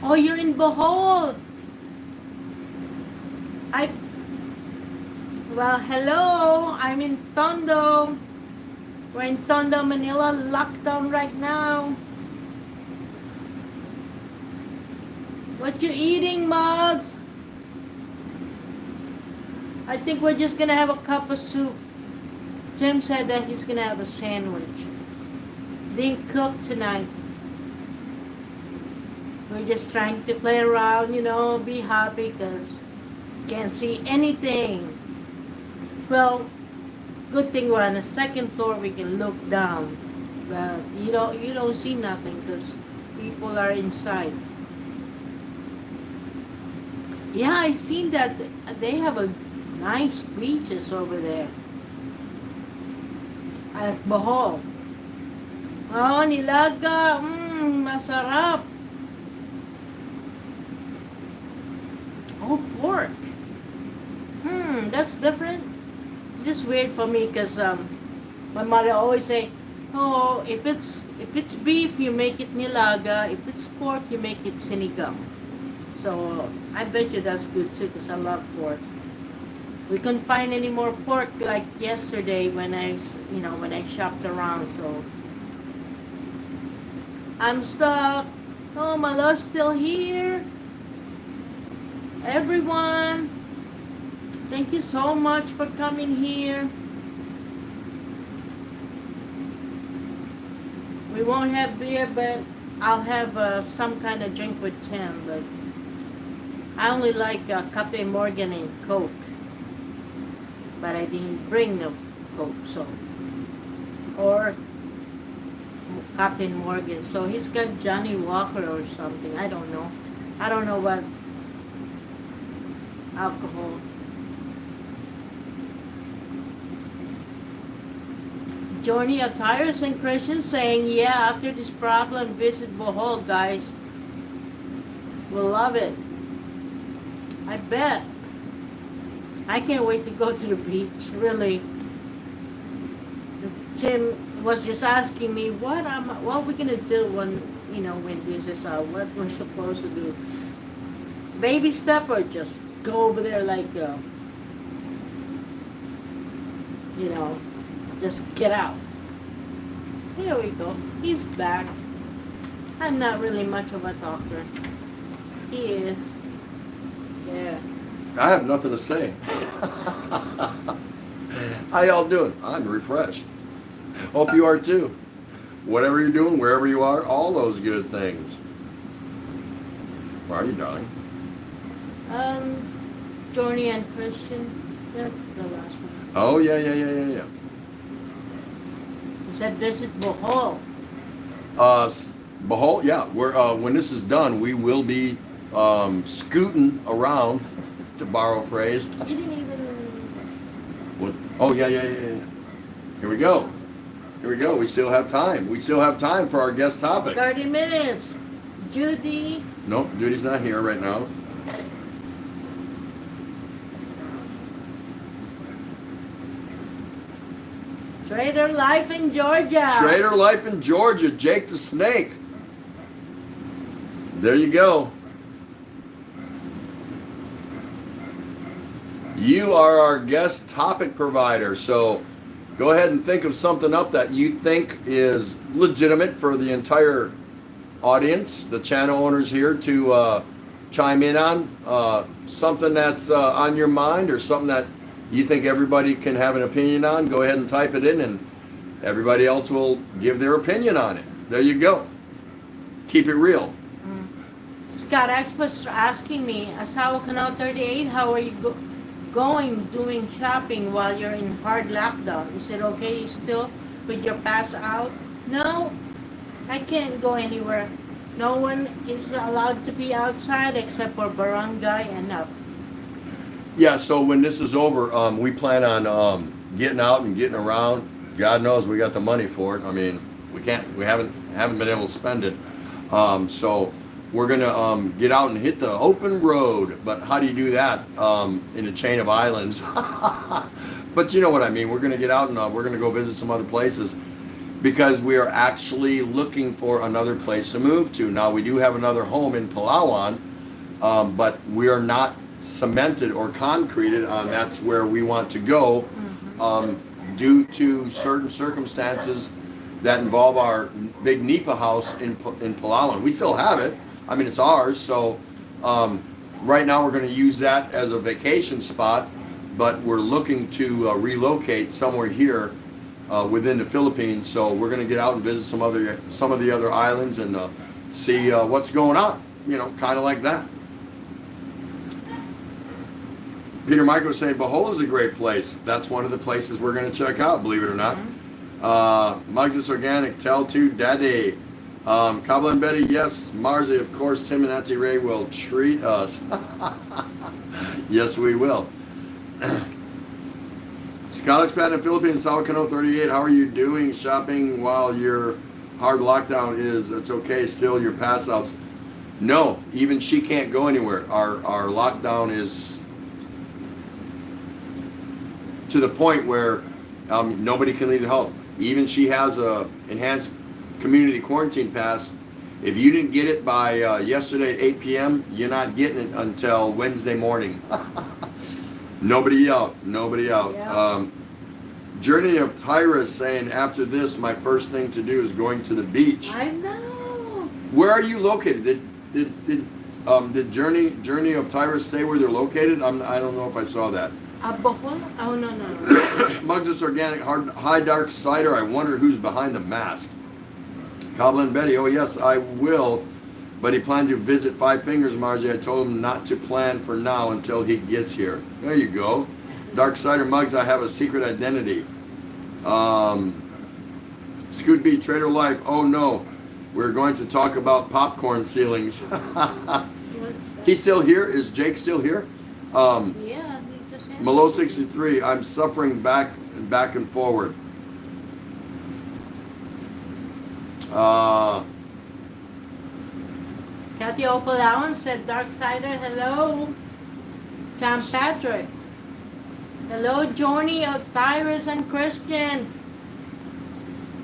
Oh, you're in Bohol. Well, hello. I'm in Tondo. We're in Tondo, Manila, lockdown right now. What you eating, Mugs? I think we're just gonna have a cup of soup. Tim said that he's gonna have a sandwich. Didn't cook tonight. We're just trying to play around, you know, be happy because can't see anything. Well, good thing we're on the second floor. We can look down. But you don't see nothing because people are inside. Yeah, I seen that they have a nice beaches over there at Bohol. Oh, nilaga, masarap. Oh, pork. That's different. It's just weird for me because my mother always say, oh, if it's beef, you make it nilaga. If it's pork, you make it sinigang. So I bet you that's good too because I love pork. We couldn't find any more pork like yesterday when I shopped around. So I'm stuck. Oh, my love's still here. Everyone, thank you so much for coming here. We won't have beer, but I'll have some kind of drink with Tim. But I only like Captain Morgan and Coke. But I didn't bring no Coke, so. Or Captain Morgan. So he's got Johnny Walker or something. I don't know. I don't know what alcohol. Journey of Tyrus and Christian saying, yeah, after this problem, visit Bohol, guys. We'll love it. I bet. I can't wait to go to the beach, really. Tim was just asking me, what are we gonna do when this is what we're supposed to do. Baby step or just go over there like just get out. Here we go. He's back. I'm not really much of a talker. He is. Yeah. I have nothing to say. How y'all doing? I'm refreshed. Hope you are too. Whatever you're doing, wherever you are, all those good things. Where are you, darling? Journey and Christian. That's the last one. Oh, yeah. It said visit Bohol. Behold, yeah, we're, when this is done, we will be scooting around, to borrow a phrase. You didn't even. What? Oh, yeah. Here we go. We still have time. We still have time for our guest topic. 30 minutes. Judy. Nope, Judy's not here right now. Trader Life in Georgia. Trader Life in Georgia, Jake the Snake. There you go. You are our guest topic provider, so go ahead and think of something up that you think is legitimate for the entire audience, the channel owners here to chime in on. Something that's on your mind or something that you think everybody can have an opinion on. Go ahead and type it in and everybody else will give their opinion on it. There you go. Keep it real. Scott X was asking me, Asawa Canal 38, how are you going doing shopping while you're in hard lockdown? Is it okay still with your pass out? No, I can't go anywhere. No one is allowed to be outside except for barangay and up. Yeah, so when this is over, we plan on getting out and getting around. God knows we got the money for it. I mean, we haven't been able to spend it. So we're gonna get out and hit the open road. But how do you do that in a chain of islands? But you know what I mean. We're gonna get out and we're gonna go visit some other places because we are actually looking for another place to move to. Now we do have another home in Palawan, but we are not cemented or concreted on that's where we want to go due to certain circumstances that involve our big Nipa house in Palawan. We still have it. I mean, it's ours. So right now we're going to use that as a vacation spot, but we're looking to relocate somewhere here within the Philippines. So we're going to get out and visit some of the other islands and see what's going on. You know, kind of like that. Peter Michael was saying Bohol is a great place. That's one of the places we're going to check out, believe it or not. Mugs is Organic, Tell to Daddy. Kabla and Betty, yes. Marzi, of course, Tim and Auntie Ray will treat us. Yes, we will. Scott Expat in Philippines, South Cano 38, how are you doing shopping while your hard lockdown is? It's okay, still your pass outs. No, even she can't go anywhere. Our lockdown is to the point where nobody can leave the house. Even she has a enhanced community quarantine pass. If you didn't get it by yesterday at 8 p.m., you're not getting it until Wednesday morning. Nobody out. Yeah. Journey of Tyra saying, after this, my first thing to do is going to the beach. I know. Where are you located? Did Journey of Tyra say where they're located? I don't know if I saw that. Bohol? Oh, no. Mugs is Organic, High Dark Cider. I wonder who's behind the mask. Cobbler and Betty, oh yes, I will. But he planned to visit Five Fingers, Margie. I told him not to plan for now until he gets here. There you go. Dark Cider Mugs, I have a secret identity. Scoot B, Trader Life, oh no. We're going to talk about popcorn ceilings. He's still here? Is Jake still here? Yeah. Malo 63, I'm suffering back and forward. Kathy Opalawan said, Dark Cider, hello. Tom Patrick. Hello, Journey of Tyrus and Christian.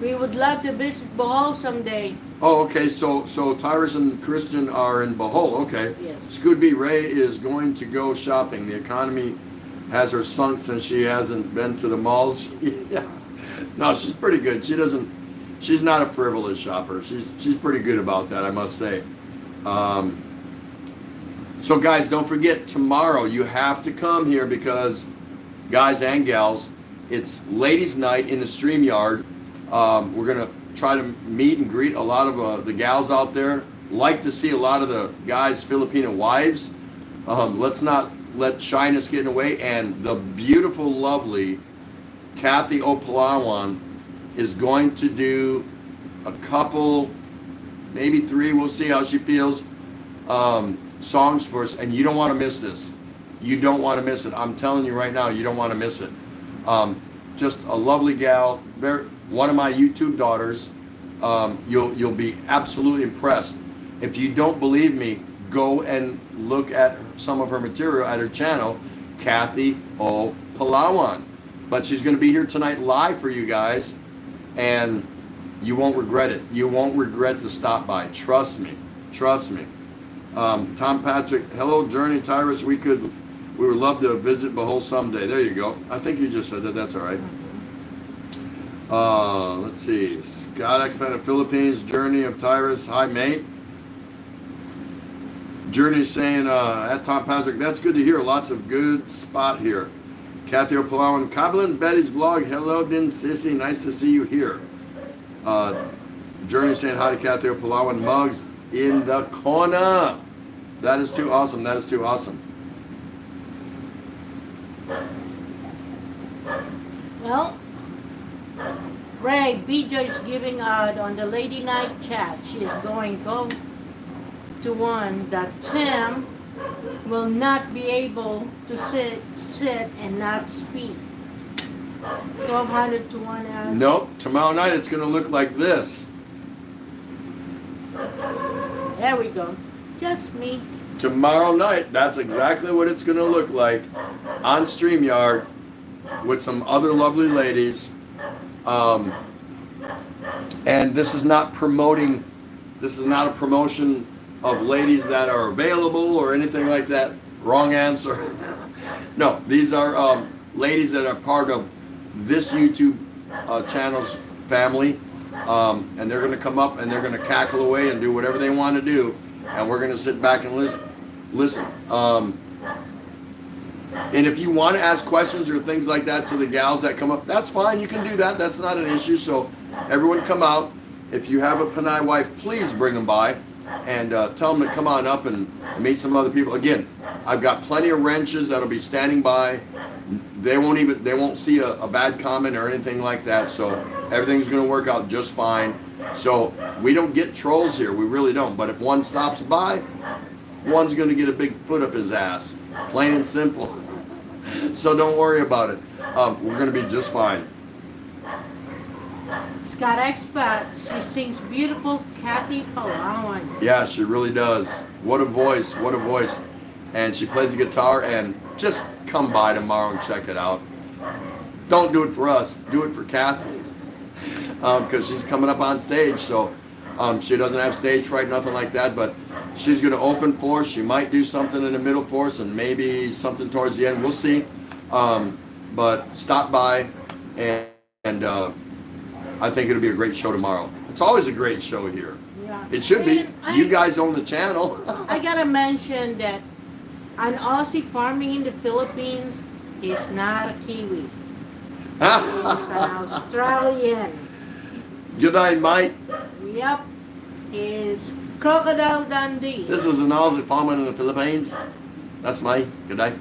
We would love to visit Bohol someday. Oh, okay, so Tyrus and Christian are in Bohol, okay. Yes. Scoot B, Ray is going to go shopping. The economy has her sunk since she hasn't been to the malls. Yeah. No, she's pretty good. She's not a frivolous shopper. She's pretty good about that, I must say. So guys, don't forget, tomorrow you have to come here because, guys and gals, it's ladies' night in the StreamYard. We're going to try to meet and greet a lot of the gals out there. Like to see a lot of the guys' Filipino wives. Let's not let shyness get in the way. And the beautiful, lovely Kathy Opalawan is going to do a couple, maybe 3, we'll see how she feels, songs for us. And you don't want to miss this. You don't want to miss it. I'm telling you right now, you don't want to miss it. Just a lovely gal, one of my YouTube daughters. You'll be absolutely impressed. If you don't believe me, go and look at some of her material at her channel, Kathy O. Palawan. But she's going to be here tonight live for you guys, and you won't regret it. You won't regret to stop by. Trust me. Trust me. Tom Patrick, hello, Journey Tyrus. We would love to visit Bohol someday. There you go. I think you just said that. That's all right. Let's see. Scott Expanded Philippines, Journey of Tyrus. Hi, mate. Journey saying, at Tom Patrick, that's good to hear. Lots of good spot here. Kathy Opalawan, Kablin Betty's vlog. Hello, Din Sissy. Nice to see you here. Journey saying hi to Kathy Opalawan. Mugs in the corner. That is too awesome. That is too awesome. Well, Ray, BJ is giving out on the Lady Night chat. She's going go to one that Tim will not be able to sit and not speak. 1,200 to 1 hour. Nope. Tomorrow night it's going to look like this. There we go. Just me. Tomorrow night, that's exactly what it's going to look like on StreamYard with some other lovely ladies. And this is not promoting, this is not a promotion of ladies that are available or anything like that. Wrong answer. No, these are ladies that are part of this YouTube channel's family. And they're going to come up and they're going to cackle away and do whatever they want to do. And we're going to sit back and listen. And if you want to ask questions or things like that to the gals that come up, that's fine. You can do that. That's not an issue. So everyone come out. If you have a Panay wife, please bring them by and tell them to come on up and meet some other people. Again, I've got plenty of wrenches that'll be standing by. They won't see a bad comment or anything like that. So everything's going to work out just fine. So we don't get trolls here. We really don't. But if one stops by, one's going to get a big foot up his ass. Plain and simple. So don't worry about it. We're going to be just fine. Scott Expat, she sings beautiful Kathy Palawan. Yeah, she really does. What a voice. What a voice. And she plays the guitar, and just come by tomorrow and check it out. Don't do it for us. Do it for Kathy. Because she's coming up on stage. So she doesn't have stage fright, nothing like that. But she's going to open for us. She might do something in the middle for us and maybe something towards the end. We'll see. But stop by, and I think it'll be a great show tomorrow. It's always a great show here. Yeah. It should be. You guys own the channel. I got to mention that an Aussie farming in the Philippines is not a Kiwi. He's an Australian. Good night, Mike. Yep. He's Crocodile Dundee. This is an Aussie farmer in the Philippines. That's Mike. Good night.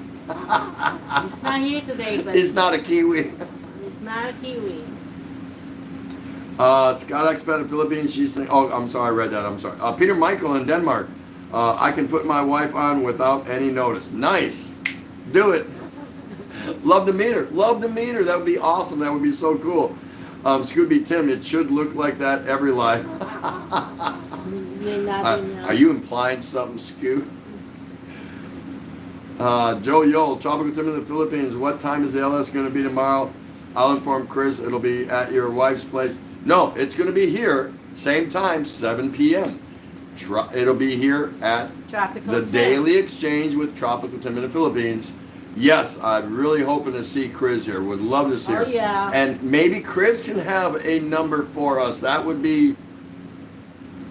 He's not here today, but He's not a Kiwi. he's not a Kiwi. Scott Expat in Philippines, she's saying, oh, I'm sorry, I read that, I'm sorry. Peter Michael in Denmark, I can put my wife on without any notice. Nice. Do it. Love to meet her. Love to meet her. That would be awesome. That would be so cool. Scooby Tim, it should look like that every live. You're not Are you implying something, Scoot? Joe Yole, Tropical Tim in the Philippines. What time is the LS going to be tomorrow? I'll inform Chris. It'll be at your wife's place. No, it's going to be here, same time, 7 p.m. It'll be here at Tropical the Tim. Daily Exchange with Tropical Tim in the Philippines. Yes, I'm really hoping to see Chris here. Would love to see her. Oh, yeah. And maybe Chris can have a number for us. That would be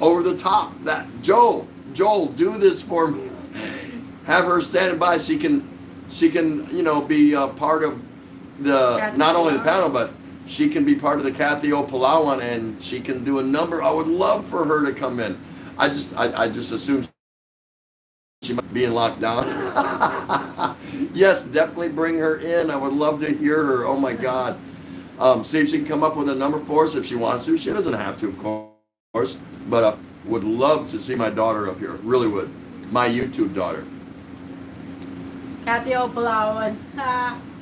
over the top. That Joel, do this for me. Have her standing by. She can, be part of the not only the panel, but she can be part of the Kathy O. Palawan, and she can do a number. I would love for her to come in. I just assume she might be in lockdown. Yes, definitely bring her in. I would love to hear her. Oh my God. See if she can come up with a number for us if she wants to. She doesn't have to, of course. But would love to see my daughter up here. Really would. My YouTube daughter. Kathy Opalawan.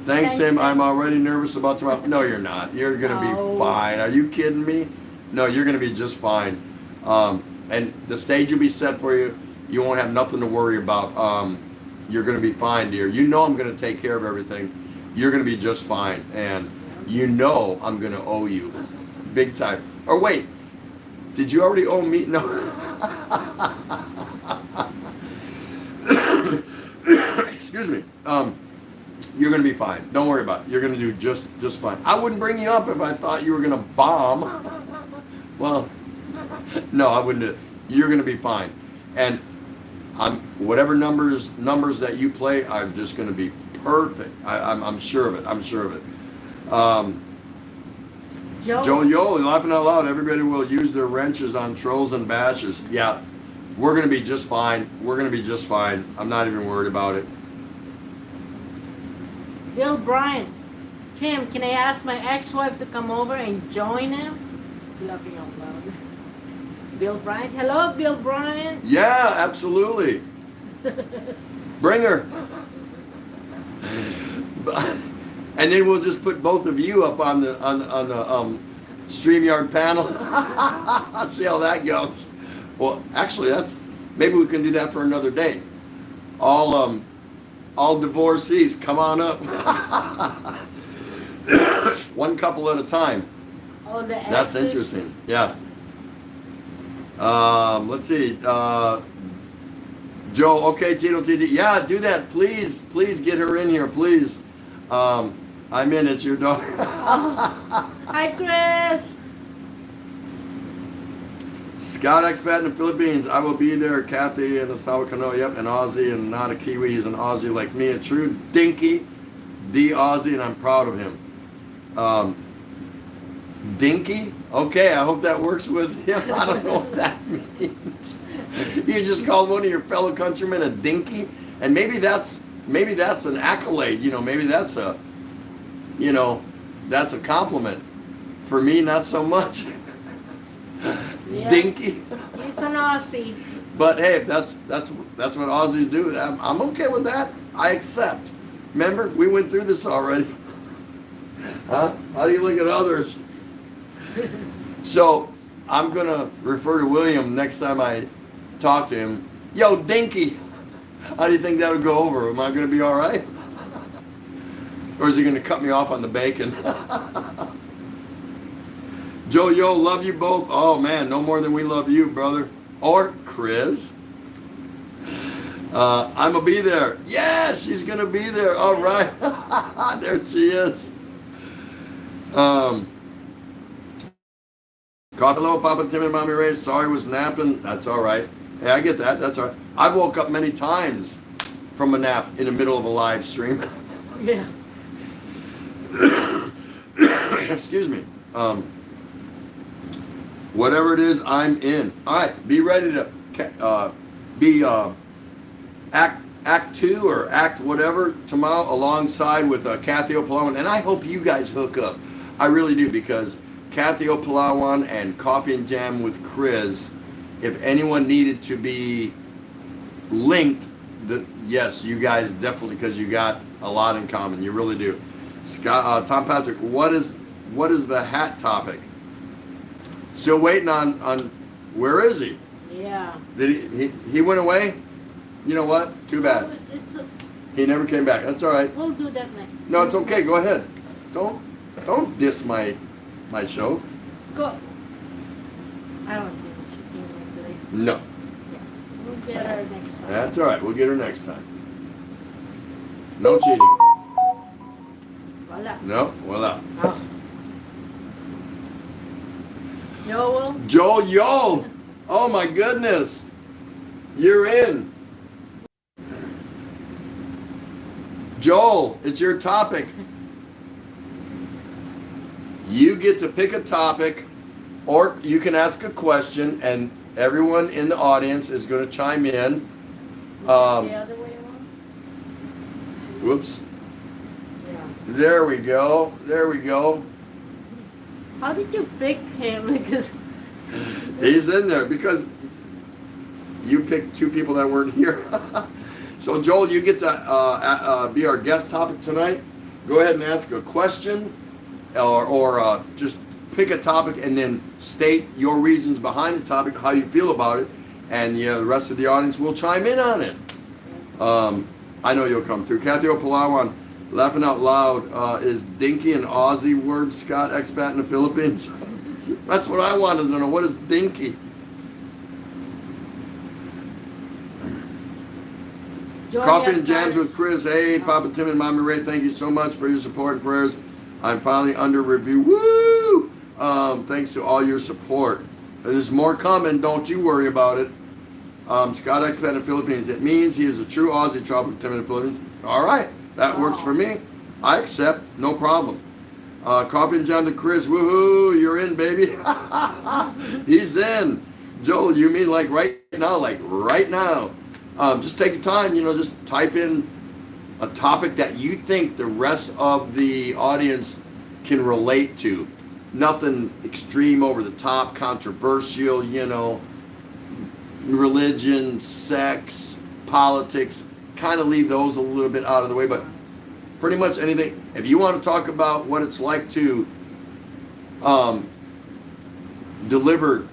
Thanks, Tim. I'm already nervous about tomorrow. No, you're not. You're going to be fine. Are you kidding me? No, you're going to be just fine. And the stage will be set for you. You won't have nothing to worry about. You're going to be fine, dear. You know I'm going to take care of everything. You're going to be just fine. And you know I'm going to owe you. Big time. Or wait, did you already owe me? No. Excuse me. You're going to be fine. Don't worry about it. You're going to do just fine. I wouldn't bring you up if I thought you were going to bomb. Well, no, I wouldn't do it. You're going to be fine. And whatever numbers that you play are just going to be perfect. I'm sure of it. I'm sure of it. Joe, yo, laughing out loud. Everybody will use their wrenches on trolls and bashers. Yeah, we're going to be just fine. We're going to be just fine. I'm not even worried about it. Bill Bryant. Tim, can I ask my ex-wife to come over and join him? Laughing out loud. Bill Bryant. Hello, Bill Bryant. Yeah, absolutely. Bring her. And then we'll just put both of you up on the StreamYard panel. See how that goes. Well, actually, maybe we can do that for another day. All divorcees, come on up. One couple at a time. Oh, the exes. That's interesting. Yeah. Let's see. Joe, okay, Tito TT. Yeah, do that. Please get her in here, please. I'm in. It's your daughter. Hi, Chris. Scott Expat in the Philippines. I will be there. Kathy and Asawa Kano. Yep, an Aussie and not a Kiwi. He's an Aussie like me. A true dinky, the Aussie, and I'm proud of him. Dinky? Okay, I hope that works with him. I don't know what that means. You just called one of your fellow countrymen a dinky, and maybe that's an accolade. Maybe that's a compliment. For me, not so much. Yeah. Dinky. He's an Aussie. But hey, that's what Aussies do. I'm okay with that. I accept. Remember, we went through this already. Huh? How do you look at others? So I'm gonna refer to William next time I talk to him. Yo, Dinky, how do you think that would go over? Am I gonna be all right? Or is he gonna cut me off on the bacon? Joe, yo, love you both. Oh man, no more than we love you, brother. Or Chris. I'm gonna be there. Yes, she's gonna be there. All right. There she is. Hello, Papa Tim and Mommy Ray. Sorry, was napping. That's all right. Hey, I get that. That's all right. I woke up many times from a nap in the middle of a live stream. Yeah. Excuse me. Whatever it is, I'm in. All right, be ready to be act 2 or act whatever tomorrow alongside with Kathy Opalawan. And I hope you guys hook up. I really do, because Kathy Opalawan and Coffee and Jam with Chris, if anyone needed to be linked, yes, you guys definitely, because you got a lot in common. You really do. Scott, Tom Patrick, what is the hat topic? Still waiting on where is he? Yeah. Did he went away? You know what? Too bad. He never came back. That's all right. We'll do that next. No, it's okay. Go ahead. Don't diss my show. Go. I don't think she came in today. No. Yeah. We'll get her next time. That's all right. We'll get her next time. No cheating. Voila. No, voila. Oh. Joel. Joel, yo! Oh my goodness! You're in. Joel, it's your topic. You get to pick a topic, or you can ask a question, and everyone in the audience is going to chime in. The other way around? Whoops. Yeah. There we go. There we go. How did you pick him? Because He's in there because you picked two people that weren't here. So Joel, you get to be our guest topic tonight. Go ahead and ask a question, or just pick a topic and then state your reasons behind the topic, how you feel about it, and the rest of the audience will chime in on it. I know you'll come through. Kathy Opalawan, laughing out loud, is dinky an Aussie word, Scott, expat in the Philippines? That's what I wanted to know. What is dinky? Coffee and Jams with Chris. Hey, Papa Tim and Mommy Ray, thank you so much for your support and prayers. I'm finally under review. Woo! Thanks to all your support. There's more coming. Don't you worry about it. Scott expat in the Philippines. It means he is a true Aussie. Papa Tim in the Philippines. All right, that works for me. I accept. No problem. Coffee and Jams with Chris. Woohoo! You're in, baby. He's in. Joel, you mean like right now? Like right now. Just take your time, just type in a topic that you think the rest of the audience can relate to. Nothing extreme, over the top, controversial, religion, sex, politics. Kind of leave those a little bit out of the way, but pretty much anything. If you want to talk about what it's like to deliver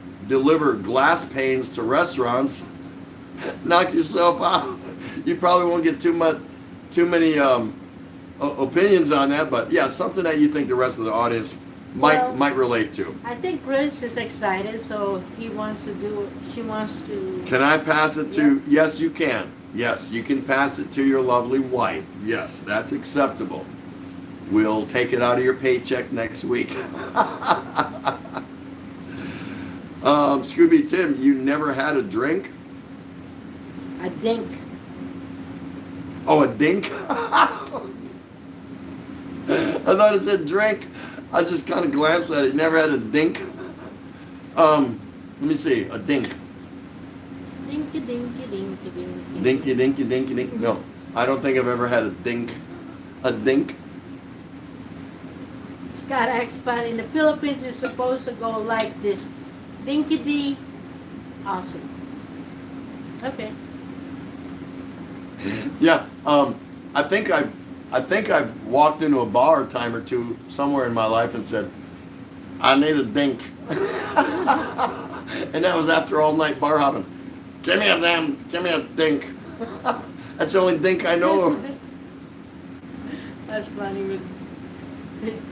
glass panes to restaurants, knock yourself out. You probably won't get too many opinions on that, but yeah, something that you think the rest of the audience might relate to. I think Chris is excited, so she wants to. Can I pass it to? Yep. Yes, you can. Yes, you can pass it to your lovely wife. Yes, that's acceptable. We'll take it out of your paycheck next week. Scooby Tim, you never had a drink? A dink. Oh, a dink? I thought it said drink. I just kind of glanced at it. Never had a dink. Let me see. A dink. Dinky, dinky, dinky, dinky. Dinky, dinky, dinky, dinky. No, I don't think I've ever had a dink. A dink? Scott expat in the Philippines is supposed to go like this. Dinky dee. Awesome. Okay. Yeah, I think I've walked into a bar a time or two somewhere in my life and said, I need a dink. And that was after all night bar hopping. Give me a dink. That's the only dink I know of. That's funny with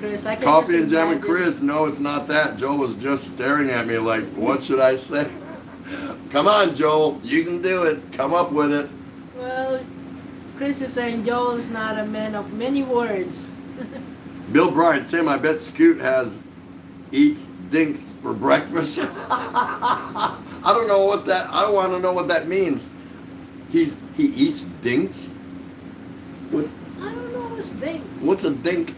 Chris. I can Coffee just and Jam with imagine. Chris. No, it's not that. Joel was just staring at me like, what should I say? Come on, Joel. You can do it. Come up with it. Well, Chris is saying Joel is not a man of many words. Bill Bryant, Tim, I bet Scoot eats dinks for breakfast. I don't know what that, I want to know what that means. He eats dinks? What? I don't know what's dink. What's a dink?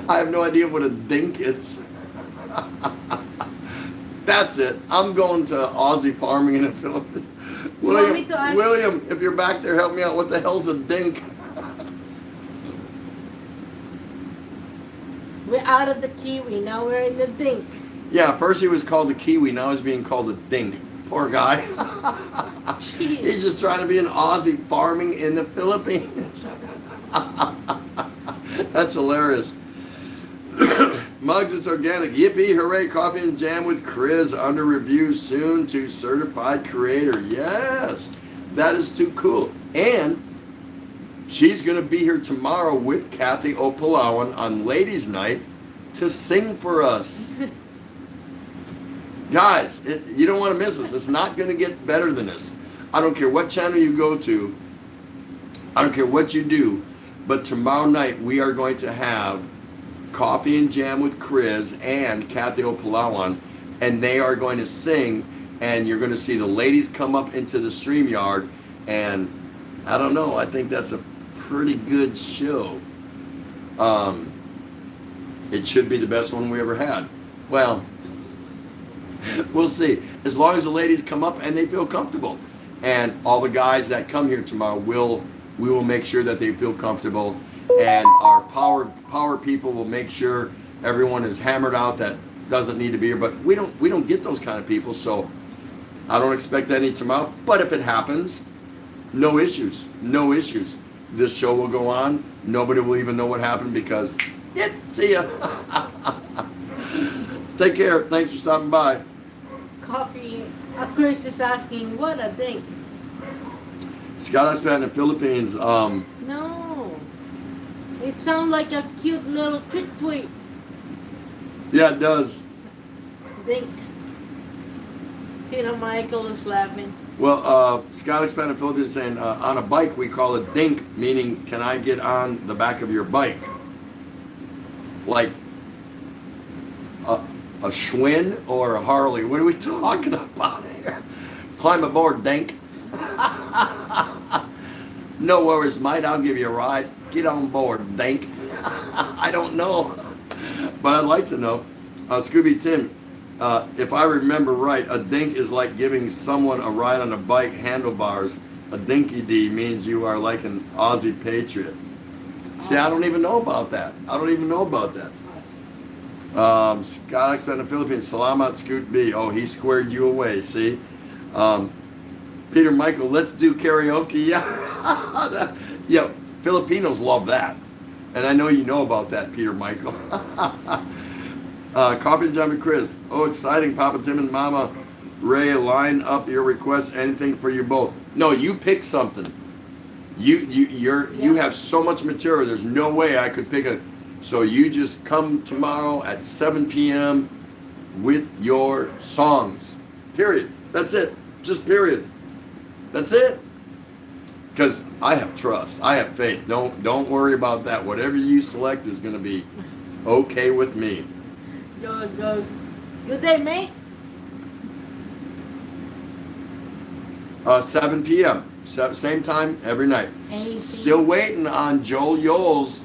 I have no idea what a dink is. That's it. I'm going to Aussie farming in the Philippines. William, if you're back there, help me out. What the hell's a dink? We're out of the kiwi. Now we're in the dink. Yeah, first he was called a kiwi. Now he's being called a dink. Poor guy. He's just trying to be an Aussie farming in the Philippines. That's hilarious. Mugs, it's organic. Yippee, hooray, Coffee and Jam with Chris. Under review soon to certified creator. Yes, that is too cool. And she's going to be here tomorrow with Kathy Opalawan on Ladies' Night to sing for us. Guys, you don't want to miss this. It's not going to get better than this. I don't care what channel you go to. I don't care what you do. But tomorrow night we are going to have Coffee and Jam with Chris and Kathy Opalawan, and they are going to sing, and you're going to see the ladies come up into the StreamYard, and I don't know, I think that's a pretty good show. It should be the best one we ever had. Well, we'll see. As long as the ladies come up and they feel comfortable. And all the guys that come here tomorrow will we will make sure that they feel comfortable, and our power people will make sure everyone is hammered out that doesn't need to be here. But we don't get those kind of people, so I don't expect any tomorrow. But if it happens, no issues, no issues. This show will go on. Nobody will even know what happened because, see ya. Take care. Thanks for stopping by. Coffee. Chris is asking, what a dink. Scott, I spent in the Philippines. No. It sounds like a cute little tweet. Yeah, it does. Dink. Peter Michael is laughing. Well, Scott spent in the Philippines saying on a bike we call it dink, meaning can I get on the back of your bike? Like a Schwinn or a Harley? What are we talking about here? Climb aboard, dink. No worries, mate. I'll give you a ride. Get on board, dink. I don't know, but I'd like to know. Scooby Tim, if I remember right, a dink is like giving someone a ride on a bike handlebars. A dinky D means you are like an Aussie patriot. See, I don't even know about that. Scott spent in the Philippines. Salamat Scoot B. Oh, he squared you away. See, Peter Michael. Let's do karaoke. Yeah, yeah. Filipinos love that, and I know you know about that, Peter Michael. Coffee and Jam and Chris. Oh, exciting! Papa Tim and Mama Ray, line up your requests. Anything for you both. No, you pick something. You have so much material. There's no way I could pick it. So you just come tomorrow at 7 p.m. with your songs. Period. That's it. Just period. That's it. Because I have trust. I have faith. Don't worry about that. Whatever you select is going to be okay with me. George goes, good day, mate. 7 p.m. Same time every night. Anything? Still waiting on Joel Yoel's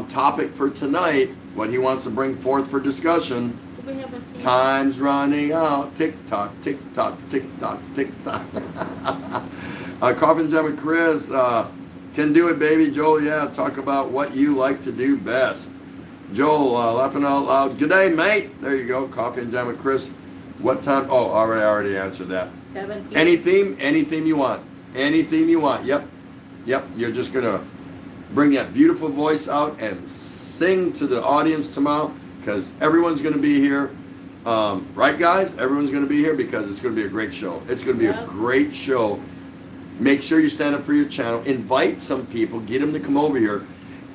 topic for tonight, what he wants to bring forth for discussion. We have a few. Time's running out. Tick tock, tick tock, tick tock, tick tock. Coffin Jam and Chris, can do it, baby. Joel, yeah, talk about what you like to do best. Joel, laughing out loud. Good day, mate. There you go. Coffee and Jam with Chris. What time? Oh, already answered that. 7 p.m. Any theme you want. Anything you want. Yep. You're just gonna bring that beautiful voice out and sing to the audience tomorrow because everyone's gonna be here. Right, guys? Everyone's gonna be here because it's gonna be a great show. It's gonna be a great show. Make sure you stand up for your channel. Invite some people. Get them to come over here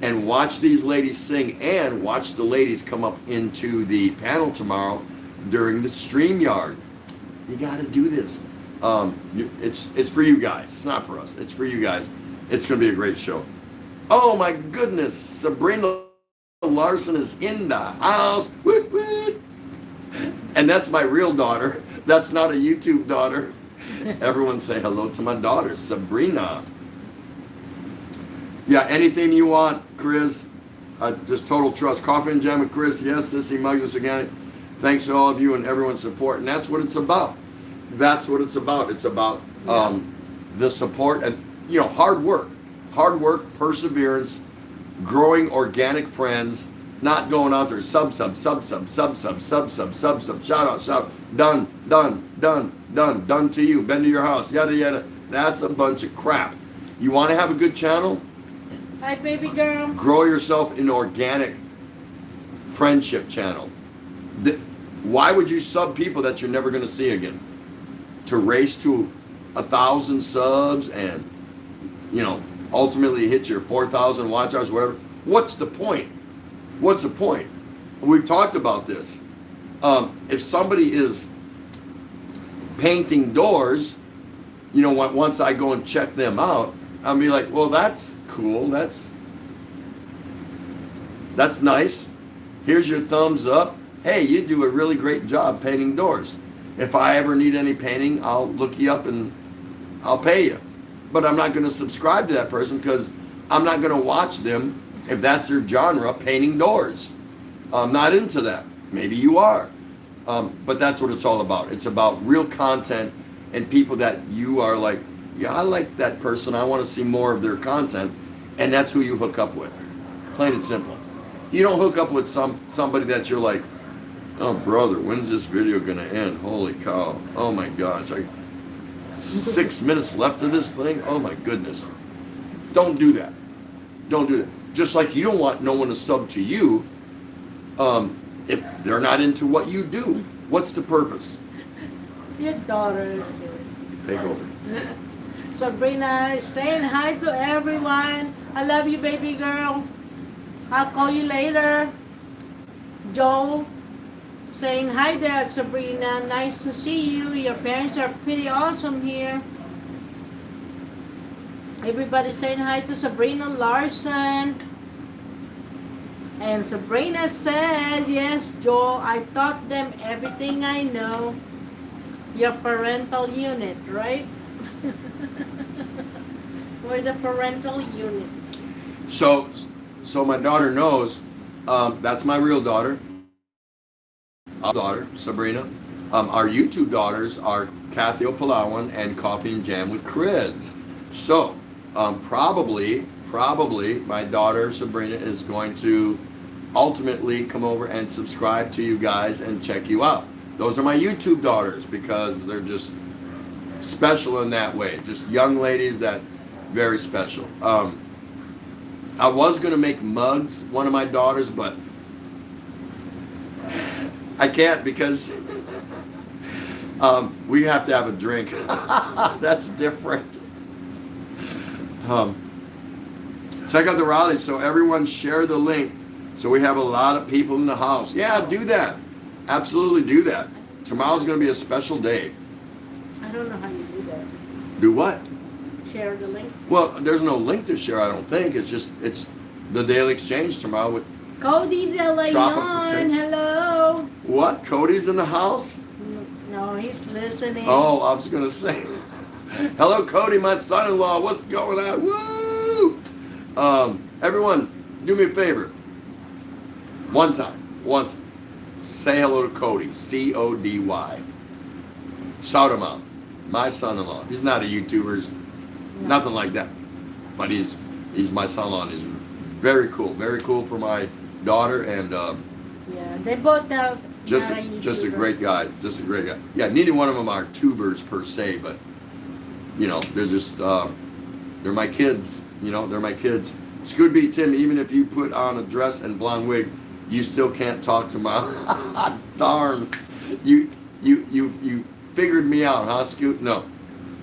and watch these ladies sing and watch the ladies come up into the panel tomorrow during the StreamYard. You got to do this. It's for you guys. It's not for us. It's for you guys. It's going to be a great show. Oh my goodness. Sabrina Larson is in the house. Woot, woot. And that's my real daughter. That's not a YouTube daughter. Everyone say hello to my daughter, Sabrina. Yeah, anything you want, Chris. Just total trust. Coffee and Jam with Chris. Yes, Sissy Muggs us again. Thanks to all of you and everyone's support. And that's what it's about. That's what it's about. It's about the support and, hard work. Hard work, perseverance, growing organic friends, not going out there sub, shout out, done to you, been to your house, yada, yada. That's a bunch of crap. You want to have a good channel? Hi, baby girl. Grow yourself an organic friendship channel. Why would you sub people that you're never going to see again? To race to 1,000 subs and, ultimately hit your 4,000 watch hours, whatever. What's the point? What's the point? We've talked about this. If somebody is painting doors, once I go and check them out, I'll be like, well, that's cool. That's nice. Here's your thumbs up. Hey, you do a really great job painting doors. If I ever need any painting, I'll look you up and I'll pay you. But I'm not going to subscribe to that person because I'm not going to watch them if that's their genre, painting doors. I'm not into that. Maybe you are. But that's what it's all about. It's about real content and people that you are like, yeah, I like that person. I want to see more of their content, and that's who you hook up with. Plain and simple. You don't hook up with somebody that you're like, oh brother, when's this video gonna end? Holy cow! Oh my gosh! 6 minutes left of this thing. Oh my goodness! Don't do that. Don't do that. Just like you don't want no one to sub to you if they're not into what you do. What's the purpose? Your daughter is Take over. Sabrina is saying hi to everyone. I love you, baby girl. I'll call you later. Joel saying hi there, Sabrina. Nice to see you. Your parents are pretty awesome here. Everybody saying hi to Sabrina Larson. And Sabrina said, yes, Joel, I taught them everything I know. Your parental unit, right? We're the parental unit. So my daughter knows that's my real daughter. Our daughter, Sabrina. Our YouTube daughters are Kathy O'Palawan and Coffee and Jam with Chris. So probably my daughter Sabrina is going to ultimately come over and subscribe to you guys and check you out. Those are my YouTube daughters because they're just special in that way. Just young ladies that very special. I was going to make mugs, one of my daughters, but I can't because we have to have a drink. That's different. Check out the rally. So everyone share the link. So we have a lot of people in the house. Yeah, do that. Absolutely do that. Tomorrow's going to be a special day. I don't know how you do that. Do what? Share the link. Well, there's no link to share, I don't think. It's the Daily Exchange tomorrow with Cody De Leon, hello. What? Cody's in the house? No, he's listening. Oh, I was going to say. Hello, Cody, my son-in-law. What's going on? Woo! Everyone, do me a favor. One time. Say hello to Cody. C-O-D-Y. Shout him out. My son-in-law. He's not a YouTuber. Nothing like that. But he's my son-in-law. And he's very cool. Very cool for my daughter. And yeah, they both have just a great guy. Just a great guy. Yeah, neither one of them are tubers per se, but you know, they're just they're my kids. You know, they're my kids. Scoot B Tim, even if you put on a dress and blonde wig, you still can't talk to my darn. You figured me out, huh, Scoot? No.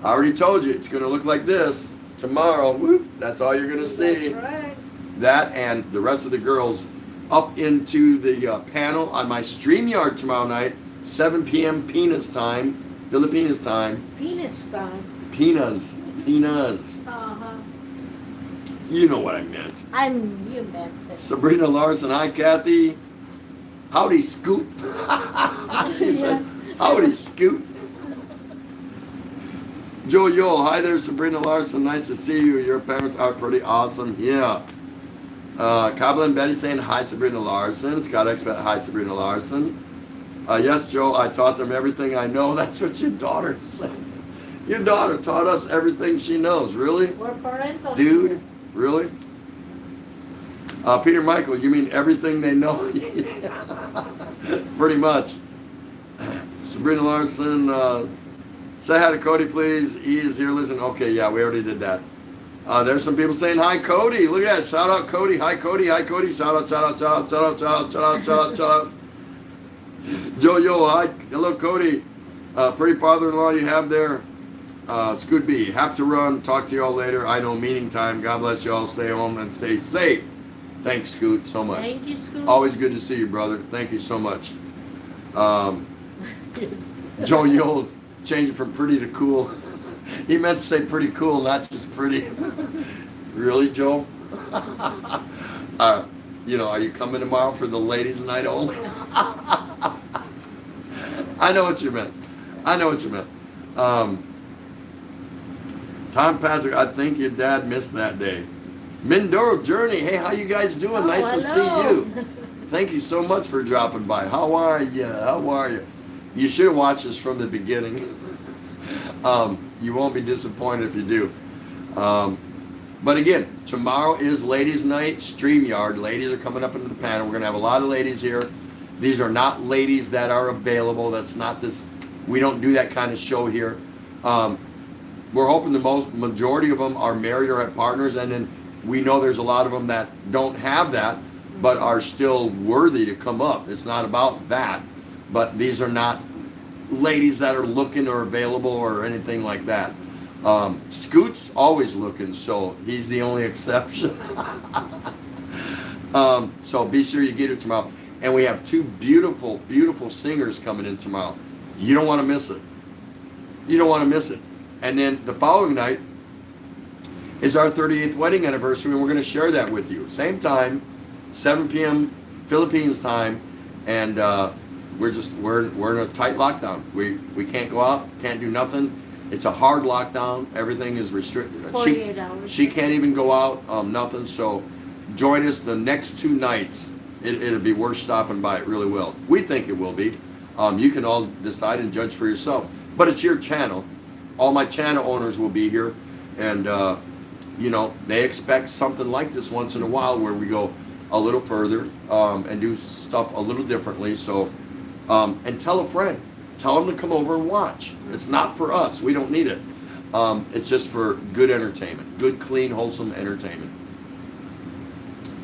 I already told you it's gonna look like this tomorrow. Whoop, that's all you're gonna see. That's right. That and the rest of the girls up into the panel on my StreamYard tomorrow night, 7 p.m. Pinas time, Filipinas time. Penis time. Pinas. Uh-huh. You know what I meant. You meant it. Sabrina Larson, hi Kathy. Howdy Scoot. She said, howdy Scoot. Joe Yule, hi there Sabrina Larson, nice to see you. Your parents are pretty awesome. Yeah. Kabla and Betty saying hi Sabrina Larson. Scott Expat, hi Sabrina Larson. Yes, Joe, I taught them everything I know. That's what your daughter said. Your daughter taught us everything she knows. Really? We're parental. Dude, really? Peter Michael, you mean everything they know? Pretty much. Sabrina Larson, say hi to Cody, please. He is here listening. Okay, yeah, we already did that. There's some people saying hi, Cody. Look at that. Shout out, Cody. Hi, Cody. Hi, Cody. Shout out, shout out, shout out, shout out, shout out, shout out, shout out, shout out. Yo, hi. Hello, Cody. Pretty father-in-law you have there. Scoot B. Have to run. Talk to y'all later. I know meeting time. God bless y'all. Stay home and stay safe. Thanks, Scoot, so much. Thank you, Scoot. Always good to see you, brother. Thank you so much. Joe Yule, change it from pretty to cool. He meant to say pretty cool, not just pretty. Really, Joe? You know, are you coming tomorrow for the ladies' night only? I know what you meant. Tom Patrick, I think your dad missed that day. Mindoro Journey, hey, how you guys doing? Nice to see you. Thank you so much for dropping by. How are you? You should have watched this from the beginning. You won't be disappointed if you do. But again, tomorrow is Ladies Night, StreamYard. Ladies are coming up into the panel. We're going to have a lot of ladies here. These are not ladies that are available. That's not this. We don't do that kind of show here. We're hoping the majority of them are married or have partners, and then we know there's a lot of them that don't have that, but are still worthy to come up. It's not about that, but these are not ladies that are looking or available or anything like that. Scoot's always looking, so he's the only exception. So be sure you get it tomorrow. And we have two beautiful, beautiful singers coming in tomorrow. You don't want to miss it. You don't want to miss it. And then the following night is our 38th wedding anniversary, and we're going to share that with you. Same time, 7 p.m. Philippines time, and we're in a tight lockdown. We can't go out, can't do nothing. It's a hard lockdown. Everything is restricted. 48 hours. She can't even go out, nothing. So join us the next 2 nights. It'll be worth stopping by. It really will. We think it will be. You can all decide and judge for yourself. But it's your channel. All my channel owners will be here, and you know, they expect something like this once in a while where we go a little further and do stuff a little differently. So, and tell a friend. Tell them to come over and watch. It's not for us. We don't need it. It's just for good entertainment. Good, clean, wholesome entertainment.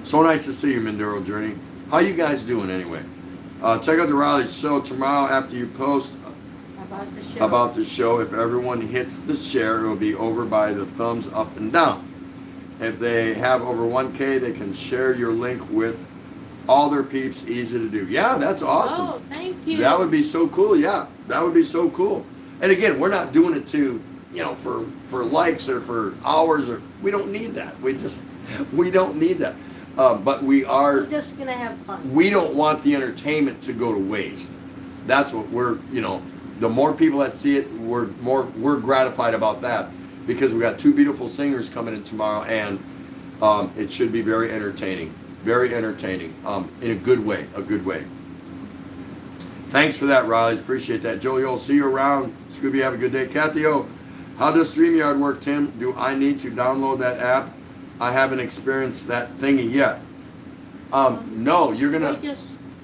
So nice to see you, Mindoro Journey. How you guys doing anyway? Check out the Riley show tomorrow after you post about the show. If everyone hits the share, it will be over by the thumbs up and down. If they have over 1K, they can share your link with all their peeps. Easy to do. Yeah, that's awesome. Oh, thank you. That would be so cool. Yeah, that would be so cool. And again, we're not doing it to, you know, for likes or for hours, or we don't need that. We don't need that. But we're just gonna have fun. We don't want the entertainment to go to waste. That's what we're, you know, the more people that see it, we're gratified about that, because we got 2 beautiful singers coming in tomorrow, and it should be very entertaining. Very entertaining, in a good way, Thanks for that, Riley. Appreciate that. Joey, I'll see you around. Scooby, have a good day. Kathy O, how does StreamYard work, Tim? Do I need to download that app? I haven't experienced that thingy yet. No, you're gonna.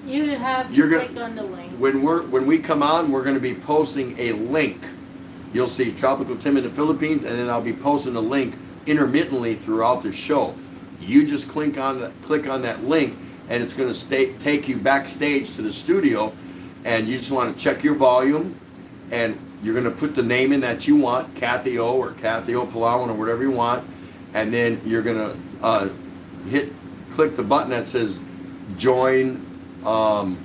You have to click on the link. When we come on, we're gonna be posting a link. You'll see Tropical Tim in the Philippines, and then I'll be posting a link intermittently throughout the show. You just click on that link, and it's going to take you backstage to the studio, and you just want to check your volume, and you're going to put the name in that you want, Kathy O or Kathy O Palawan or whatever you want, and then you're going to click the button that says join.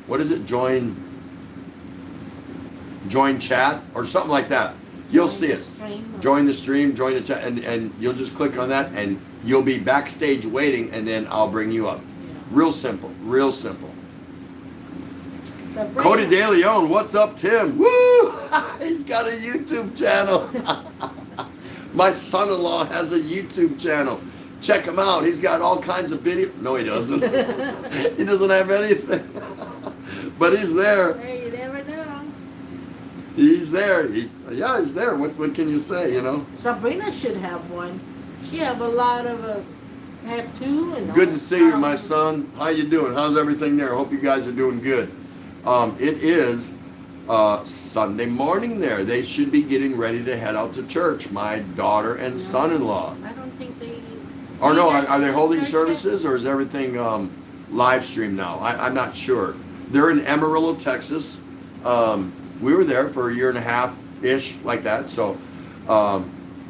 What is it? Join chat or something like that. You'll see it. Join the stream, join the chat, and you'll just click on that, and you'll be backstage waiting, and then I'll bring you up. Yeah. Real simple, real simple. So Cody De Leon, what's up, Tim? Woo! He's got a YouTube channel. My son-in-law has a YouTube channel. Check him out. He's got all kinds of videos. No, he doesn't. He doesn't have anything. But he's there. Hey, you never know. He's there. He's there. What can you say, you know? Sabrina should have one. She have a lot of tattoo and Good to see you, my son. How you doing? How's everything there? I hope you guys are doing good. It is Sunday morning there. They should be getting ready to head out to church, my daughter and son-in-law. I don't think they... Or no, are they holding services, or is everything live streamed now? I'm not sure. They're in Amarillo, Texas. We were there for 1.5 years-ish, like that. So a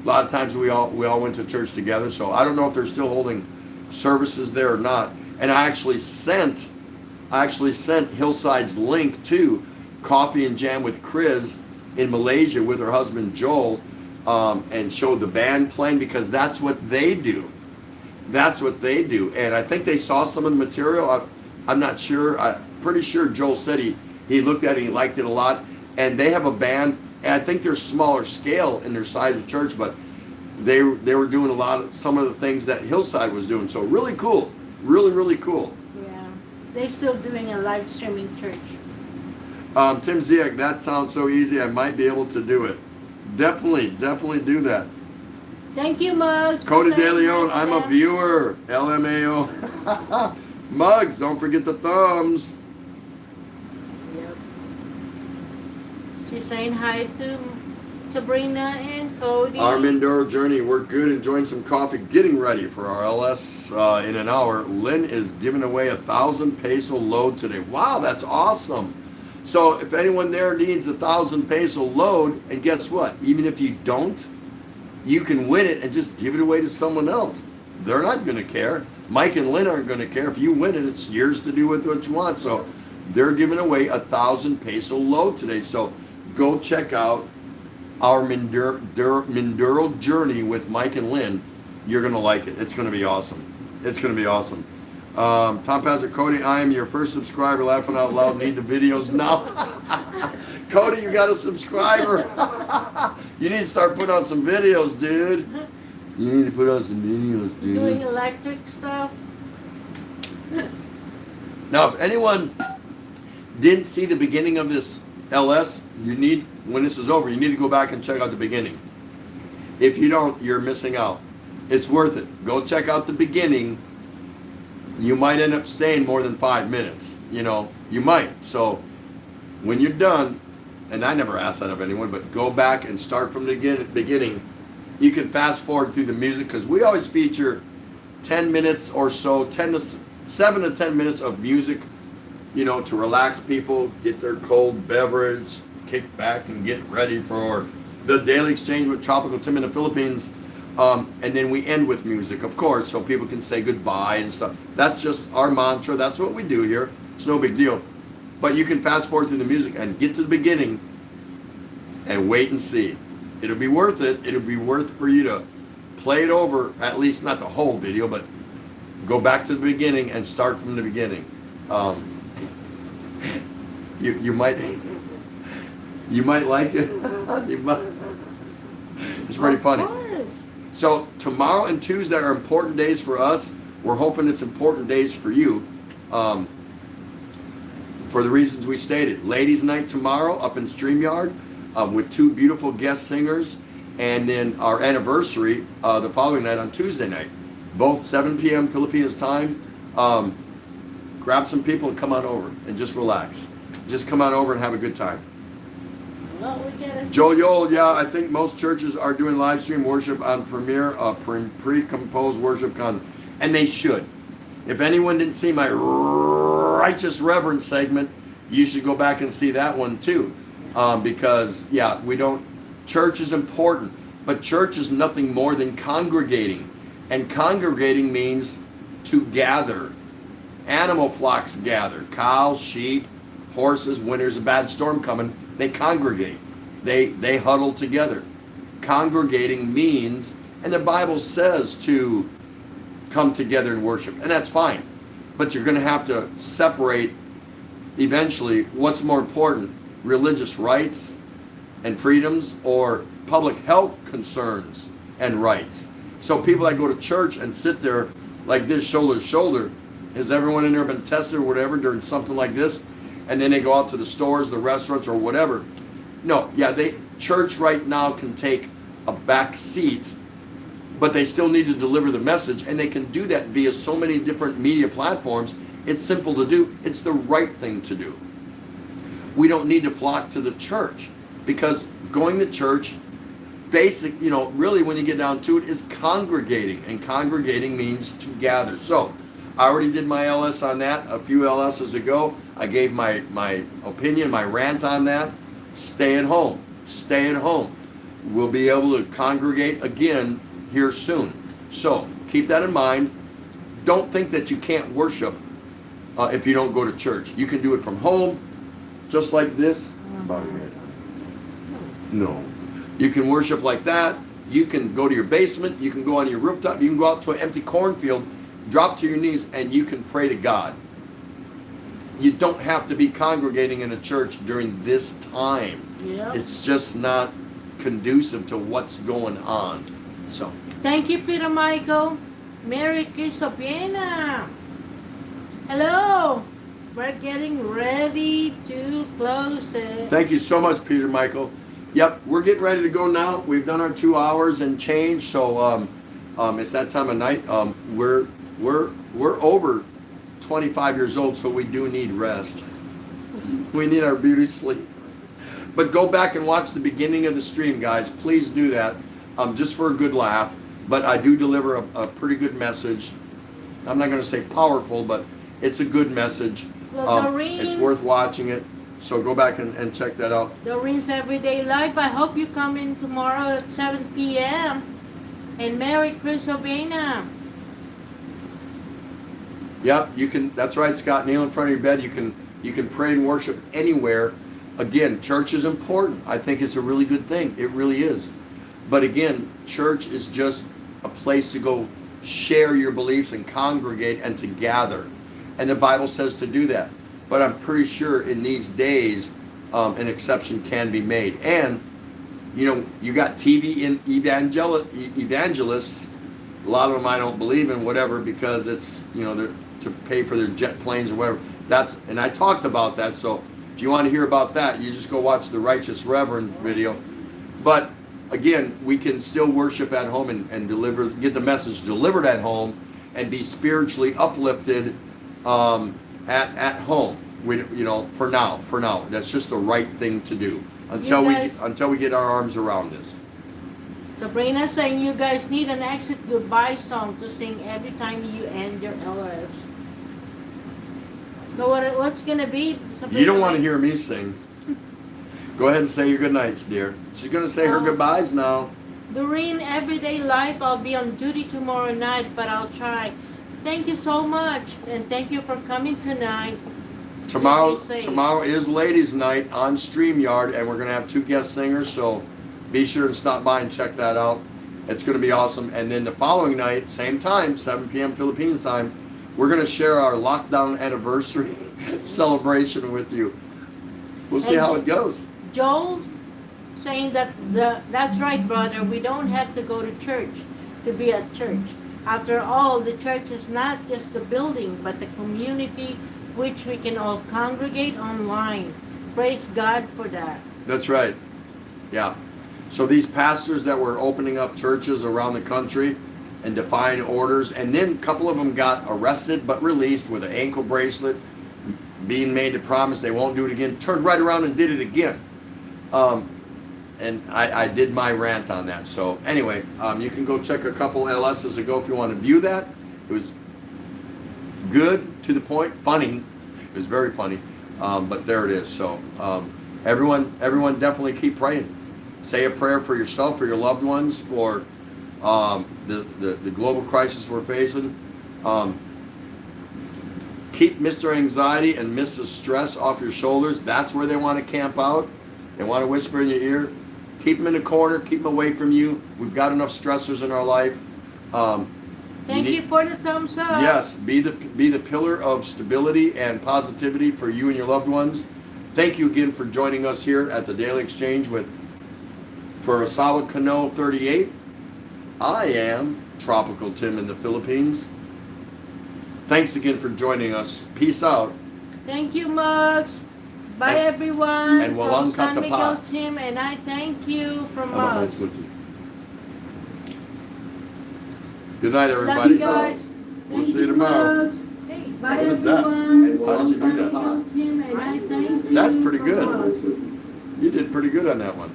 lot of times we all went to church together. So I don't know if they're still holding services there or not. And I actually sent Hillside's link to Coffee and Jam with Chris in Malaysia with her husband Joel, and showed the band playing, because that's what they do. That's what they do. And I think they saw some of the material. I'm not sure. I'm pretty sure Joel said he looked at it, he liked it a lot. And they have a band, and I think they're smaller scale in their size of church, but they were doing some of the things that Hillside was doing. So really cool. Really, really cool. Yeah. They're still doing a live streaming church. Tim Ziak, that sounds so easy. I might be able to do it. Definitely do that. Thank you, Mugs. for Cody De saying Leon, hi to I'm a them. viewer. LMAO. Mugs, don't forget the thumbs. Yep. She's saying hi to Sabrina and Cody. Our Mindoro journey, we're good, enjoying some coffee, getting ready for our LS in an hour. Lynn is giving away 1,000 peso load today. Wow, that's awesome. So if anyone there needs 1,000 peso load, and guess what? Even if you don't, you can win it and just give it away to someone else. They're not going to care. Mike and Lynn aren't going to care. If you win it, it's yours to do with what you want. So they're giving away 1,000 peso load today. So go check out our Mindoro journey with Mike and Lynn. You're going to like it. It's going to be awesome. It's going to be awesome. Tom Patrick, Cody, I am your first subscriber. Laughing out loud. Need the videos now. Cody, you got a subscriber. You need to start putting on some videos, dude. You need to put on some videos, dude. Doing electric stuff. Now, if anyone didn't see the beginning of this LS, when this is over, you need to go back and check out the beginning. If you don't, you're missing out. It's worth it. Go check out the beginning. You might end up staying more than 5 minutes. You might. So when you're done, and I never ask that of anyone, but go back and start from the beginning. You can fast forward through the music because we always feature 10 minutes or so, 7 to 10 minutes of music, to relax people, get their cold beverage, kick back and get ready for the daily exchange with Tropical Tim in the Philippines. And then we end with music, of course, so people can say goodbye and stuff. That's just our mantra. That's what we do here. It's no big deal. But you can fast forward through the music and get to the beginning and wait and see. It'll be worth it. It'll be worth for you to play it over, at least not the whole video, but go back to the beginning and start from the beginning. You might like it. It's pretty funny. Of course. So tomorrow and Tuesday are important days for us. We're hoping it's important days for you. For the reasons we stated. Ladies' night tomorrow up in StreamYard with 2 beautiful guest singers. And then our anniversary the following night on Tuesday night. Both 7 p.m. Philippines time. Grab some people and come on over and just relax. Just come on over and have a good time. Well, we gotta Joel Yol, yeah, I think most churches are doing live stream worship on Premiere, pre-composed worship content. And they should. If anyone didn't see my Righteous Reverend segment, you should go back and see that one too. Because, yeah, church is important, but church is nothing more than congregating. And congregating means to gather. Animal flocks gather. Cows, sheep, horses. When there's a bad storm coming, they congregate. They huddle together. Congregating means, and the Bible says to come together and worship, and that's fine. But you're going to have to separate eventually what's more important, religious rights and freedoms or public health concerns and rights. So people that go to church and sit there like this, shoulder to shoulder, has everyone in there been tested or whatever during something like this? And then they go out to the stores, the restaurants, or whatever. No, yeah, church right now can take a back seat, but they still need to deliver the message, and they can do that via so many different media platforms. It's simple to do. It's the right thing to do. We don't need to flock to the church because going to church, really when you get down to it, is congregating, and congregating means to gather. So I already did my LS on that a few LSs ago. I gave my opinion, my rant on that. Stay at home. Stay at home. We'll be able to congregate again here soon. So keep that in mind. Don't think that you can't worship if you don't go to church. You can do it from home, just like this. No. You can worship like that. You can go to your basement. You can go on your rooftop. You can go out to an empty cornfield, drop to your knees, and you can pray to God. You don't have to be congregating in a church during this time. Yep. It's just not conducive to what's going on. So Thank you, Peter Michael. Merry Christmas, Vienna. Hello. We're getting ready to close it. thank you so much, Peter Michael. Yep, we're getting ready to go now. We've done our 2 hours and change, so it's that time of night. We're over 25 years old, so we do need rest. We need our beauty sleep. But go back and watch the beginning of the stream, guys. Please do that, just for a good laugh. But I do deliver a pretty good message. I'm not going to say powerful, but it's a good message. Well, It's worth watching it. So go back and check that out. Doreen's Everyday Life. I hope you come in tomorrow at 7 p.m. And Merry Christmas. Yep, you can. That's right, Scott. Kneel in front of your bed. You can pray and worship anywhere. Again, church is important. I think it's a really good thing. It really is. But again, church is just a place to go share your beliefs and congregate and to gather. And the Bible says to do that. But I'm pretty sure in these days, an exception can be made. And, you know, you got TV in evangelists. A lot of them I don't believe in, whatever, because it's, you know, they're to pay for their jet planes or whatever. And I talked about that. So if you want to hear about that, you just go watch the Righteous Reverend video. But again, we can still worship at home and get the message delivered at home and be spiritually uplifted at home. For now, that's just the right thing to do until we get our arms around this. Sabrina's saying you guys need an exit goodbye song to sing every time you end your LS. So what's gonna be, Sabrina? You don't want to hear me sing. Go ahead and say your good nights, dear. She's gonna say her goodbyes now. Doreen, Everyday Life. I'll be on duty tomorrow night, but I'll try. Thank you so much, and thank you for coming tonight. Tomorrow is Ladies' Night on StreamYard, and we're gonna have 2 guest singers. So be sure and stop by and check that out. It's gonna be awesome. And then the following night, same time, 7 p.m. Philippines time, we're gonna share our lockdown anniversary celebration with you. We'll see how it goes. Joel saying that's right, brother. We don't have to go to church to be at church. After all, the church is not just the building, but the community which we can all congregate online. Praise God for that. That's right. Yeah. So these pastors that were opening up churches around the country and defying orders, and then a couple of them got arrested but released with an ankle bracelet, being made to promise they won't do it again, turned right around and did it again. And I did my rant on that. So anyway, you can go check a couple LSs ago if you want to view that. It was good, to the point, funny. It was very funny. But there it is. So everyone definitely keep praying. Say a prayer for yourself, for your loved ones, for the global crisis we're facing. Keep Mr. Anxiety and Mrs. Stress off your shoulders. That's where they want to camp out. They want to whisper in your ear. Keep them in the corner. Keep them away from you. We've got enough stressors in our life. Thank you for the thumbs up. Yes, be the pillar of stability and positivity for you and your loved ones. Thank you again for joining us here at the Daily Exchange for Asawa Kano 38. I am Tropical Tim in the Philippines. Thanks again for joining us. Peace out. Thank you, Mugs. Bye, everyone. And from walang San Miguel, katapa. Tim, and I thank you from Aba, Mugs. Good night, Love everybody. you guys. We'll see you tomorrow. Hey, What is that? How did you do that? Tim, and I thank you That's pretty from good. Mugs. You did pretty good on that one.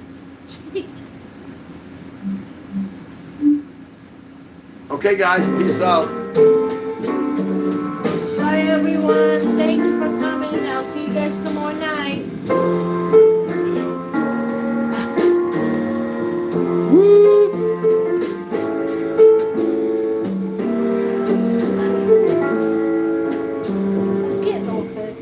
Okay, guys, peace out. Bye, everyone. Thank you for coming. I'll see you guys tomorrow night. Get off it.